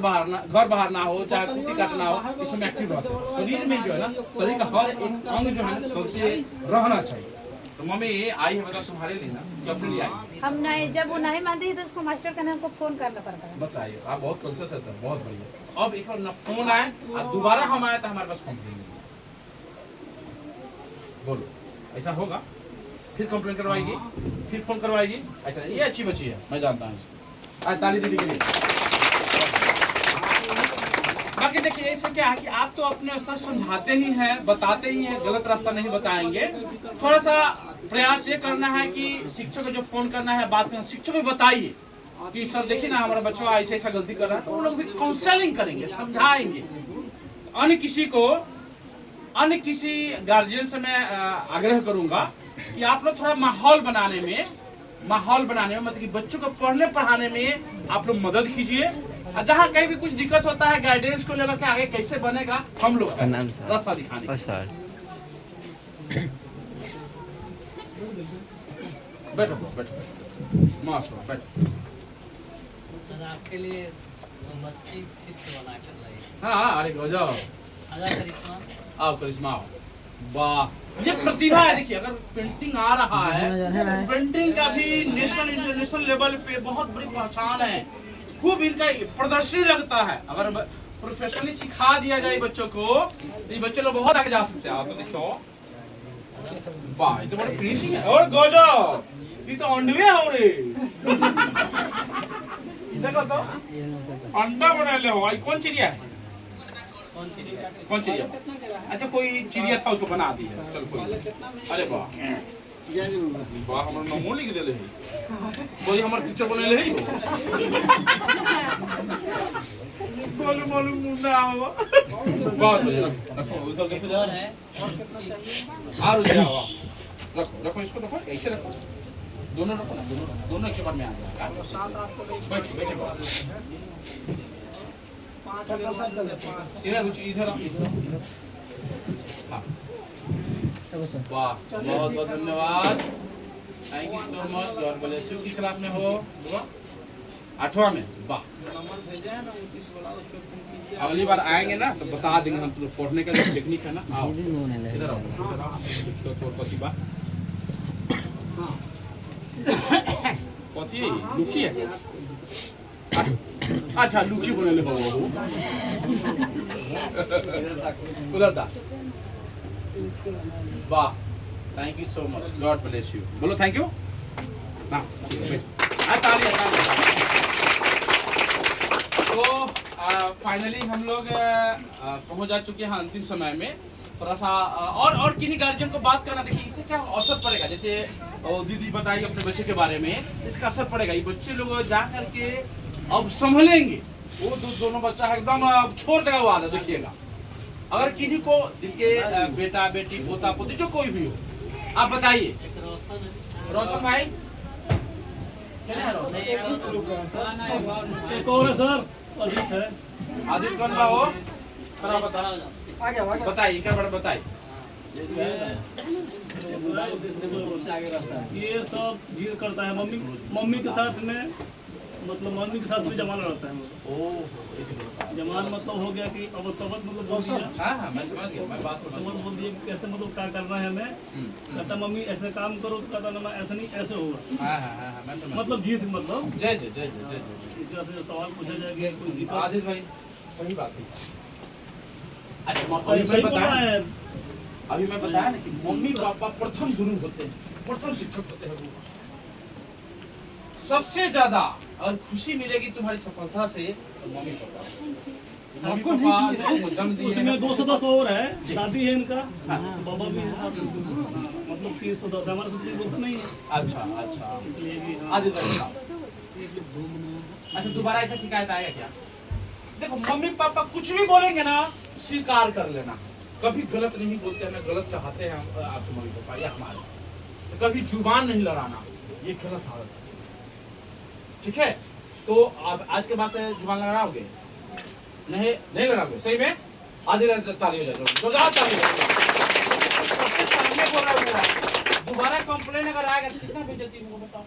Speaker 4: बाहर ना हो चाहे कुत्ती काटना हो, इसमें एक्टिव रहते हैं। शरीर में जो है ना, शरीर का हर एक अंग जो है चलते रहना चाहिए। तो मम्मी आई है मतलब तुम्हारे लिए ना कि अपने लिए आई?
Speaker 6: हम नहीं, जब वो नहीं मानती तो उसको मास्टर का हमको फोन करना पड़ता है।
Speaker 4: बताइए, आप बहुत कॉन्शियस है, बहुत बढ़िया। अब एक बार ना फोन आए और दोबारा हम आए तो हमारे पास कंप्लेन नहीं। बोलो ऐसा होगा? फिर कंप्लेन करवाएगी, फिर फोन करवाएगी, ऐसा ये अच्छी बच्ची है, मैं जानता हूँ इसको। आज ताली दीदी के लिए। बाकी देखिए ऐसे क्या है कि आप तो अपने स्तर समझाते ही हैं, बताते ही हैं, गलत रास्ता नहीं बताएंगे। थोड़ा सा प्रयास ये करना है कि शिक्षक को जो फोन करना है बात करना, शिक्षक को बताइए कि सर देखिए ना हमारा बच्चा ऐसा ऐसा गलती कर रहा है, तो वो लोग भी काउंसलिंग करेंगे, समझाएंगे। अन्य किसी गार्जियन से मैं आग्रह करूंगा कि आप लोग थोड़ा माहौल बनाने में मतलब कि बच्चों को पढ़ने पढ़ाने में आप लोग मदद कीजिए। जहाँ कहीं भी कुछ दिक्कत होता है गाइडेंस को लेकर के आगे कैसे बनेगा हम लोग रास्ता दिखाने। बैठो मास्टर बैठो।
Speaker 8: सर आपके लिए मच्छी चित्र बना कर लाई।
Speaker 4: हाँ अरे गजब,
Speaker 8: करिश्मा
Speaker 4: आओ करिश्मा आओ। वाह ये प्रतिभा है। देखिए अगर पेंटिंग आ रहा है, पेंटिंग का भी नेशनल इंटरनेशनल लेवल पे बहुत बड़ी पहचान है, खूब इनका प्रदर्शनी लगता है। अगर प्रोफेशनली सिखा दिया जाए बच्चों को तो ये बच्चे लोग बहुत आगे जा सकते हैं। आप तो देखो वाह ये तो बड़ा फिनिशिंग है। और गजब ये तो अंडे हो रे देखो तो अंडा बना ले हो। कौन चिड़िया है? कौन चिड़िया? अच्छा कोई चिड़िया था उसको बना दिया। चल कोई। अरे वाह वाह हमर नामो लिख देले है, कोई हमर पिक्चर बनेले है। बोलू बोलू मुन्ना हुआ बहुत बढ़िया रखो उधर देखो जरा
Speaker 8: और है
Speaker 4: और उधर आओ रखो रखो इसको रखो ऐसे रखो दोनों रखो ना दोनों एक बार में आ जाएगा बैठो बैठो इधर कुछ इधर आओ हाँ वाह बहुत बहुत धन्यवाद thank you so much God bless you किस क्लास में हो बुआ 8वां में वाह
Speaker 7: नंबर भेजे हैं ना 29 वाला उस पे फोन कीजिए
Speaker 4: अगली बार आएंगे ना तो बता देंगे हम तुम पढ़ने का जो टेक्निक है ना आओ इधर आओ तो प्रतिभा कथी लुकी है अच्छा लुकी बोले हो उधर था वाह thank you so much God bless you बोलो थैंक यू ना ताली तो फाइनली हम लोग पहुंच जा चुके हैं अंतिम समय में थोड़ा सा और किन्हीं गार्जियन को बात करना देखिए इससे क्या असर पड़ेगा जैसे दीदी बताई अपने बच्चे के बारे में इसका असर पड़ेगा ये बच्चे लोग जा करके अब संभलेंगे वो दोनों बच्चा एकदम छोड़ देगा वो आदत देखिएगा अगर किन्हीं को जिनके बेटा बेटी पोता पोती जो कोई भी हो आप बताइए रोशन भाई
Speaker 7: एक और है सर अजीत है
Speaker 4: आदित्य कौन बा हो थोड़ा बता बताइए क्या बड़ा बताइए
Speaker 7: ये सब जिद करता है मम्मी के साथ में मतलब मम्मी के साथ भी जमाना रहता है जमान मतलब हो गया कि अब सबक मतलब बोल दिया
Speaker 4: हाँ मैं समझ गया मैं बात समझ
Speaker 7: सबक बोल दिया कि कैसे मतलब क्या करना है हमें कहता मम्मी ऐसे काम करो तो कहता ना ऐसे नहीं ऐसे होगा
Speaker 4: हाँ मैं समझ
Speaker 7: मतलब जीत मतलब
Speaker 4: जय जय जय जय जय
Speaker 7: इसका से सवाल पूछा जाएगा कोई जीता
Speaker 4: आदित्य भाई सही बात है अच्छा
Speaker 7: सही बोला है
Speaker 4: अभी मैं बताया ना कि मम्मी पापा प्रथम गुरु होते हैं प्रथम शिक्षक होते हैं सबसे ज्यादा अगर खुशी मिलेगी तुम्हारी सफलता से तो मम्मी पापा जन्म दिए
Speaker 7: उसमें 2 सदस्य और है दादी है इनका बाबा भी है साथ में मतलब 3 सदस्य हमारे साथ बोलते नहीं है
Speaker 4: अच्छा अच्छा
Speaker 7: इसलिए भी
Speaker 4: आदित्य भाई अच्छा दोबारा ऐसा शिकायत आएगा क्या देखो मम्मी पापा कुछ भी बोलेंगे ना स्वीकार कर लेना कभी गलत नहीं बोलते हमें गलत चाहते हैं आपके मम्मी पापा या हमारे तो कभी जुबान नहीं लड़ाना ये गलत आदत है ठीक है तो अब आज के बाद से जुबान लड़ाओगे नहीं लड़ाओगे सही में आज ताली हो जाए जोरदार ताली हो जाए दोबारा कंप्लेन अगर आएगा तो कितना बेइज्जती होगा बताओ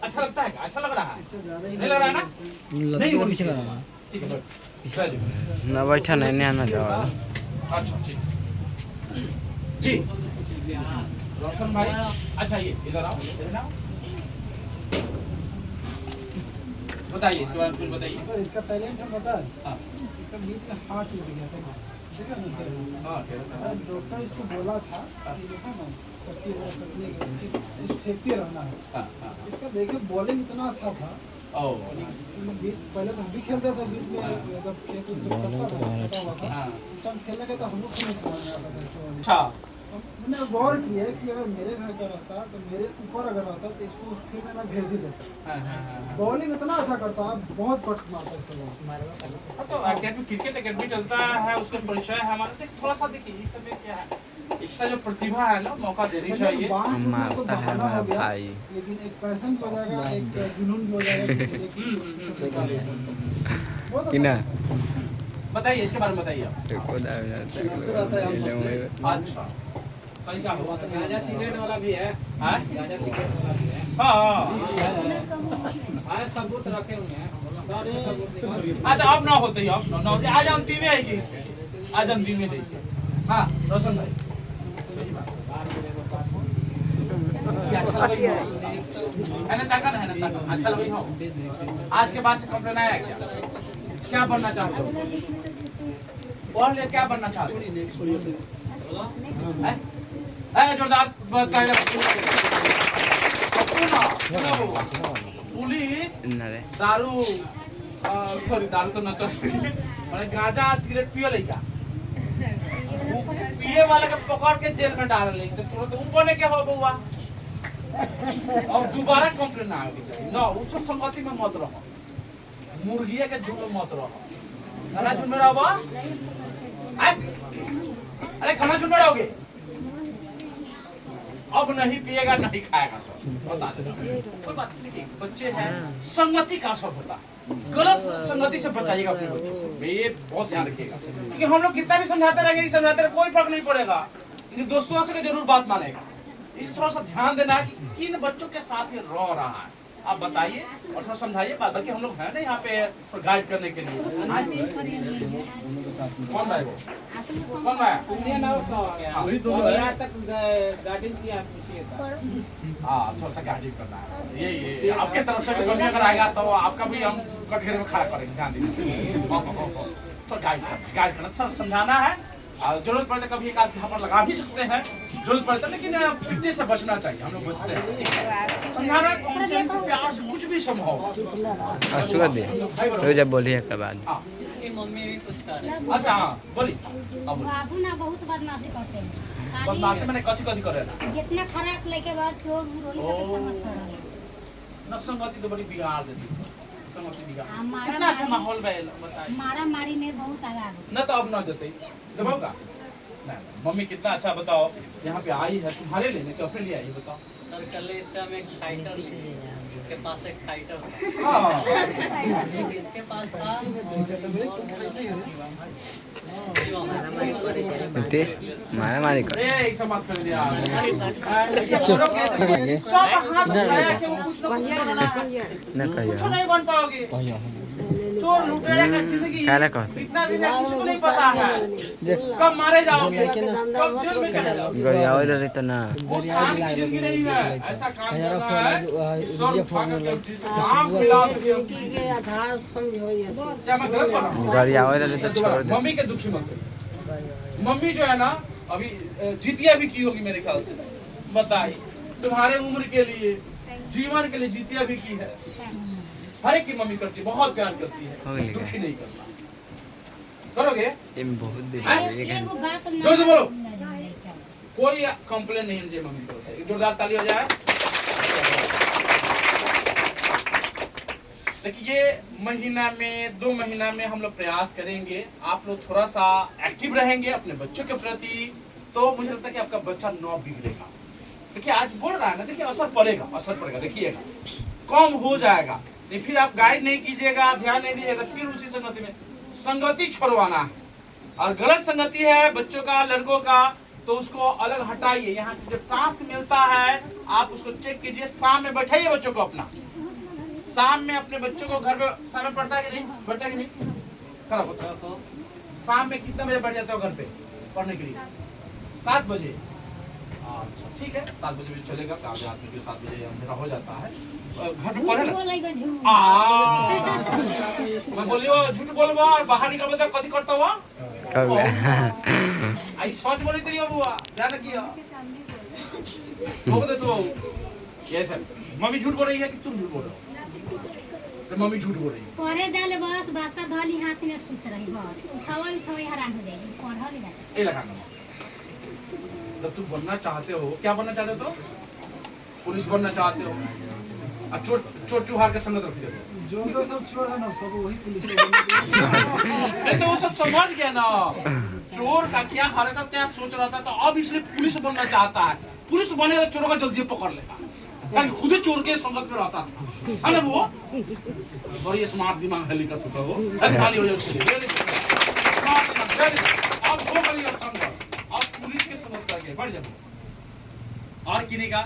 Speaker 4: अच्छा लगता है अच्छा लग रहा है नहीं लग रहा है ना नहीं होनी चाहिए ठीक है
Speaker 5: ना बैठा नहीं आना जाओ
Speaker 4: अच्छा ठीक जी रोशन भाई अच्छा ये इधर आओ बताइए इसके बारे में कुछ बताइए
Speaker 1: सर इसका टैलेंट हम बता
Speaker 4: हाँ
Speaker 1: इसका बीच में हार्ट टूट गया था ठीक है ना
Speaker 4: हाँ
Speaker 1: सर डॉक्टर इसको बोला था कि जो है ना कटने के इसको फेंकते रहना है
Speaker 4: हाँ हाँ
Speaker 1: इसका देखिए बॉलिंग इतना अच्छा था
Speaker 4: ओ
Speaker 1: बीच पहले तो हम भी खेलते थे बीच में जब खेत उत करता था हुआ था
Speaker 4: हाँ
Speaker 1: उस टाइम खेलने के तो हम लोग को नहीं समझ में आता था इसको
Speaker 4: अच्छा
Speaker 1: मैंने गौर किया कि अगर मेरे घर का रहता तो मेरे ऊपर अगर रहता तो इसको फिर मैं भेज ही देता
Speaker 4: हाँ
Speaker 1: बॉलिंग इतना अच्छा करता बहुत कट मारता इसका बॉल
Speaker 4: तो अकेडमी क्रिकेट अकेडमी चलता है उसका परिचय है हमारा देख थोड़ा सा देखिए इस समय क्या है इसका जो प्रतिभा है ना मौका देनी चाहिए
Speaker 5: मारता है हमारा भाई
Speaker 1: लेकिन एक पैशन भी हो जाएगा एक जुनून भी हो जाएगा बहुत
Speaker 5: कि ना
Speaker 4: बताइए इसके बारे में बताइए आप
Speaker 5: खुद आ जाता
Speaker 4: अच्छा सही कहा
Speaker 7: राजा सिगरेट वाला भी है
Speaker 4: हाँ
Speaker 7: राजा सिगरेट वाला भी है
Speaker 4: हाँ
Speaker 7: आज सबूत रखे हुए हैं सारे सबूत
Speaker 4: अच्छा अब ना होते ही अब ना होते आज अंतिम में है कि इसके आज अंतिम में देखिए हाँ रोशन भाई सही बात ये अच्छा लगा है ना ताकत है ना ताकत अच्छा लगा हो आज के बाद से कंप्लेन आया क्या बनना चाहते हो और ले क्या बनना चाहते हो जोरदार पुलिस दारू सॉरी दारू तो न चल मैंने गांजा सिगरेट पियो लइका पिए वाले के पकड़ के जेल में डाल ले तो तुरंत ऊपर ने क्या हो बउआ और दोबारा कंप्लेन ना आवे चाहिए ना उस संगति में मत रहो मुर्गिया के झुंड में मत रहो खाना झुनझुनाओ बा? अरे खाना झुनझुनाओगे? अब नहीं पिएगा नहीं खाएगा सर, बता देना। कोई बात नहीं, बच्चे हैं, संगति का असर होता है, गलत संगति से बचाइएगा अपने बच्चों को, ये बहुत ध्यान रखिएगा। क्योंकि हम लोग कितना भी समझाते रहेंगे, समझाते रहे कोई फर्क नहीं पड़ेगा, लेकिन दोस्तों से जरूर बात मानेगा। इस थोड़ा सा ध्यान देना है कि किन बच्चों के साथ ये रह रहा है, आप बताइए और थोड़ा समझाइए बात। बाकी हम लोग हैं ना यहाँ पे गाइड करने के लिए। कौन है वो? कौन है?
Speaker 8: वही दोनों है। तक गार्डन की आप पूछिएगा।
Speaker 4: हाँ, थोड़ा सा गाइड करना है। ये आपके तरफ से भी कभी अगर आएगा तो आपका भी हम कटघरे में खड़ा करेंगे, ध्यान दीजिए। तो गाइड करना, थोड़ा समझाना है। जरूरत पड़े तो कभी एक आध पर लगा भी सकते हैं, जरूरत पड़े तो, लेकिन पिटने से बचना चाहिए, हम लोग बचते हैं। समझाना कौन से प्यार से कुछ भी संभव।
Speaker 5: तो जब बोलिए के बाद
Speaker 8: इसकी मम्मी भी कुछ कर रही है।
Speaker 4: अच्छा हाँ बोली।
Speaker 9: बाबू ना बहुत बदमाशी करते हैं।
Speaker 4: बदमाशी मैंने कथी करे ना
Speaker 9: जितना खराब लेके बाद चोर रोही से समझ कर
Speaker 4: न संगति तो बड़ी बिगाड़ देती है। संगति बिगाड़
Speaker 9: हमारा
Speaker 4: कितना अच्छा माहौल बताइए।
Speaker 9: मारा मारी में बहुत आगा
Speaker 4: न तो अब न देते जवाब नहीं, मम्मी कितना अच्छा बताओ, यहाँ पे आई है तुम्हारे लेने के अपने लिए आई है, बताओ।
Speaker 8: सर कल इससे हम एक फाइटर लिए, इसके पास एक फाइटर
Speaker 4: हाँ
Speaker 8: एक इसके पास था।
Speaker 5: नितेश मारा मारी कर
Speaker 4: अरे ऐसा मत कर दिया सब हाथ लगाया कि वो कुछ
Speaker 5: न
Speaker 4: कुछ
Speaker 5: कहियो
Speaker 4: नहीं बन पाओगे। चोर लुटेरे का जिंदगी
Speaker 5: काला कहते
Speaker 4: इतना दिन है, किसको नहीं पता है कब मारे जाओगे, कब जेल में चले जाओगे।
Speaker 5: गड़िया हो रही तो ना
Speaker 4: वो सारी की जिंदगी नहीं है, ऐसा काम करना है। सर उठा करके आम खिला सके। क्या मैं गलत बोल रहा हूँ?
Speaker 5: गड़िया हो रही तो छोड़ दे।
Speaker 4: मम्मी के दुखी मत करो। मम्मी जो है ना अभी जितिया भी की होगी मेरे ख्याल से, बताइए तुम्हारे उम्र के लिए, जीवन के लिए जितिया भी की है। हर एक की मम्मी करती है, बहुत प्यार करती है, दुखी नहीं करना। करोगे?
Speaker 5: ये बहुत देर
Speaker 9: एगो बात ना
Speaker 4: जोर से बोलो। कोई कंप्लेन नहीं है मम्मी की ओर से। जोरदार ताली हो जाए। देखिए ये महीना में 2 महीना में हम लोग प्रयास करेंगे, आप लोग थोड़ा सा एक्टिव रहेंगे अपने बच्चों के प्रति, तो मुझे लगता है कि आपका बच्चा न बिगड़ेगा। देखिए आज बोल रहा है ना, देखिए असर पड़ेगा, देखिएगा कम हो जाएगा। नहीं फिर आप गाइड नहीं कीजिएगा, ध्यान नहीं दीजिएगा, फिर उसी संगति में संगति छोड़वाना है। और गलत संगति है बच्चों का, लड़कों का, तो उसको अलग हटाइए। यहाँ से जब टास्क मिलता है आप उसको चेक कीजिए, शाम में बैठाइए बच्चों को अपना, शाम में अपने बच्चों को घर में शाम में पढ़ता है कि नहीं, बैठता है कि नहीं, खराब होता है। शाम में कितने बजे बैठ जाते हो घर पे पढ़ने के लिए? 7 बजे। अच्छा ठीक है, 7 बजे भी चलेगा। काफी आदमी जो 7 बजे अंधेरा हो जाता है घर में पढ़े ना। मैं बोलियो झूठ बोलबा और बाहर निकलबा तो कथी करता हुआ आई सच बोली तो ये बुआ ध्यान रखियो। बोल दे तो ये सर मम्मी झूठ बोल रही है कि तुम झूठ बोल रहे हो? तो मम्मी झूठ बोल रही है।
Speaker 9: पढ़े जाले बस बाता धली हाथ में सुत रही, बस उठावे हैरान हो जाएगी, पढ़ल जाता।
Speaker 4: ये लगाना जब तुम बनना चाहते हो, क्या बनना चाहते हो? तो पुलिस बनना चाहते हो और चोर चुहार के संगत रख देते
Speaker 1: जो सब छोड़ है ना सब वही पुलिस
Speaker 4: नहीं तो वो सब समझ गया ना चोर का क्या हरकत क्या सोच रहा था, तो अब इसलिए पुलिस बनना चाहता है। पुलिस बनेगा तो चोरों का जल्दी पकड़ लेगा, कारण खुद चोर के संगत में रहता था, है ना? वो बड़ी स्मार्ट दिमाग है लिखा सकता हो। खाली हो जाए अब हो गई संगत, अब पुलिस के संगत करके बढ़ जाओ। और किन्हीं का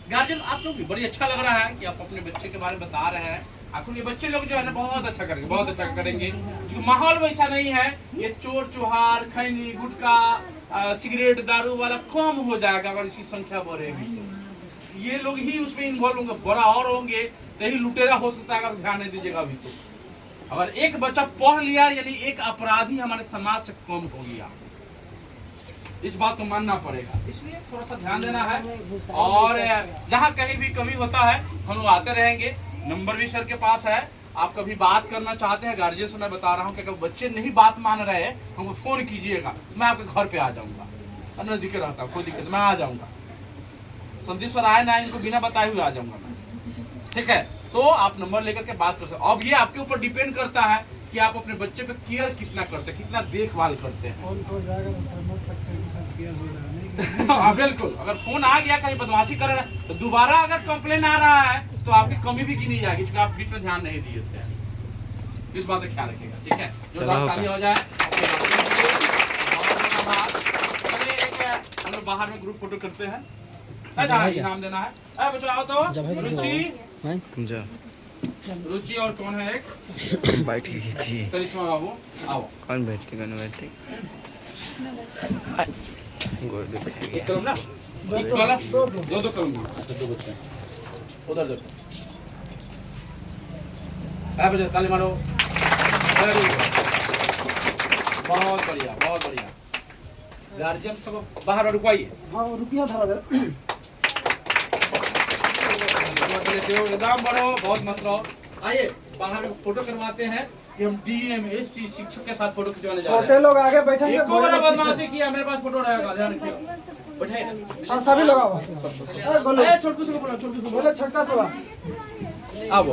Speaker 4: गार्जियन आप लोग भी बड़ी अच्छा लग रहा है कि आप अपने बच्चे के बारे में बता रहे हैं। आखिर ये बच्चे लोग जो है ना बहुत अच्छा करेंगे, बहुत अच्छा करेंगे, क्योंकि माहौल वैसा नहीं है। ये चोर चुहार, खैनी, गुटखा, सिगरेट, दारू वाला कम हो जाएगा अगर इसकी संख्या बढ़ेगी। ये लोग ही उसमें इन्वॉल्व होंगे, बड़ा और होंगे तो ही लुटेरा हो सकता है अगर ध्यान नहीं दीजिएगा। अभी तो अगर एक बच्चा पढ़ लिया यानी एक अपराधी हमारे समाज से कम हो गया, इस बात को मानना पड़ेगा। इसलिए थोड़ा सा ध्यान देना है और जहाँ कहीं भी कमी होता है हम लोग आते रहेंगे। नंबर भी सर के पास है, आप कभी बात करना चाहते हैं गार्जियन से, मैं बता रहा हूँ कि अगर बच्चे नहीं बात मान रहे हैं हमको फोन कीजिएगा, मैं आपके घर पे आ जाऊँगा। नजदीक रहता हूँ, कोई दिक्कत मैं आ जाऊँगा। संदीप सर आए ना, इनको बिना बताए हुए आ जाऊँगा मैं, ठीक है? तो आप नंबर लेकर के बात कर सकते। अब ये आपके ऊपर डिपेंड करता है कि आप अपने बच्चे पे केयर कितना करते हैं, कितना देखभाल करते हैं।
Speaker 1: फोन को जाकर समझ सकते हैं कि सब केयर हो रहा है नहीं
Speaker 4: हाँ बिल्कुल, अगर फोन आ गया कहीं बदमाशी कर रहा है तो दोबारा अगर कंप्लेन आ रहा है तो आपकी कमी भी गिनी जाएगी, क्योंकि आप बीच में ध्यान नहीं दिए थे। इस बात का ख्याल रखिएगा, ठीक है। जो ताली हो जाए। हम लोग बाहर में ग्रुप फोटो करते हैं। अच्छा इनाम देना है। अरे बच्चों आओ तो। रुचि और कौन है एक
Speaker 5: बैठ के खींचिए।
Speaker 4: करिश्मा बाबू आओ।
Speaker 5: कौन बैठते गोड़ दुख
Speaker 4: एक करूँ ना, एक वाला दो करूँगा। दो बच्चे उधर देखो। बच्चे ताली मारो। बहुत बढ़िया, बहुत बढ़िया। गार्जियन सब बाहर रुकवाइए।
Speaker 1: हाँ रुपया धरा दे।
Speaker 4: एकदम बढ़ो, बहुत मस्त रहो। आइए बाहर में फोटो करवाते हैं कि हम डीएम एसपी शिक्षक के साथ फोटो खिंचवाने जा रहे हैं।
Speaker 1: छोटे लोग आगे बैठेंगे।
Speaker 4: एक को बड़ा बदमाशी किया, मेरे पास फोटो रहेगा, ध्यान रखिए। बैठे
Speaker 1: हाँ सभी लोग आओ।
Speaker 4: छोटू से बोलो, छोटू से बोलो।
Speaker 1: बोले छोटा सा
Speaker 4: आओ।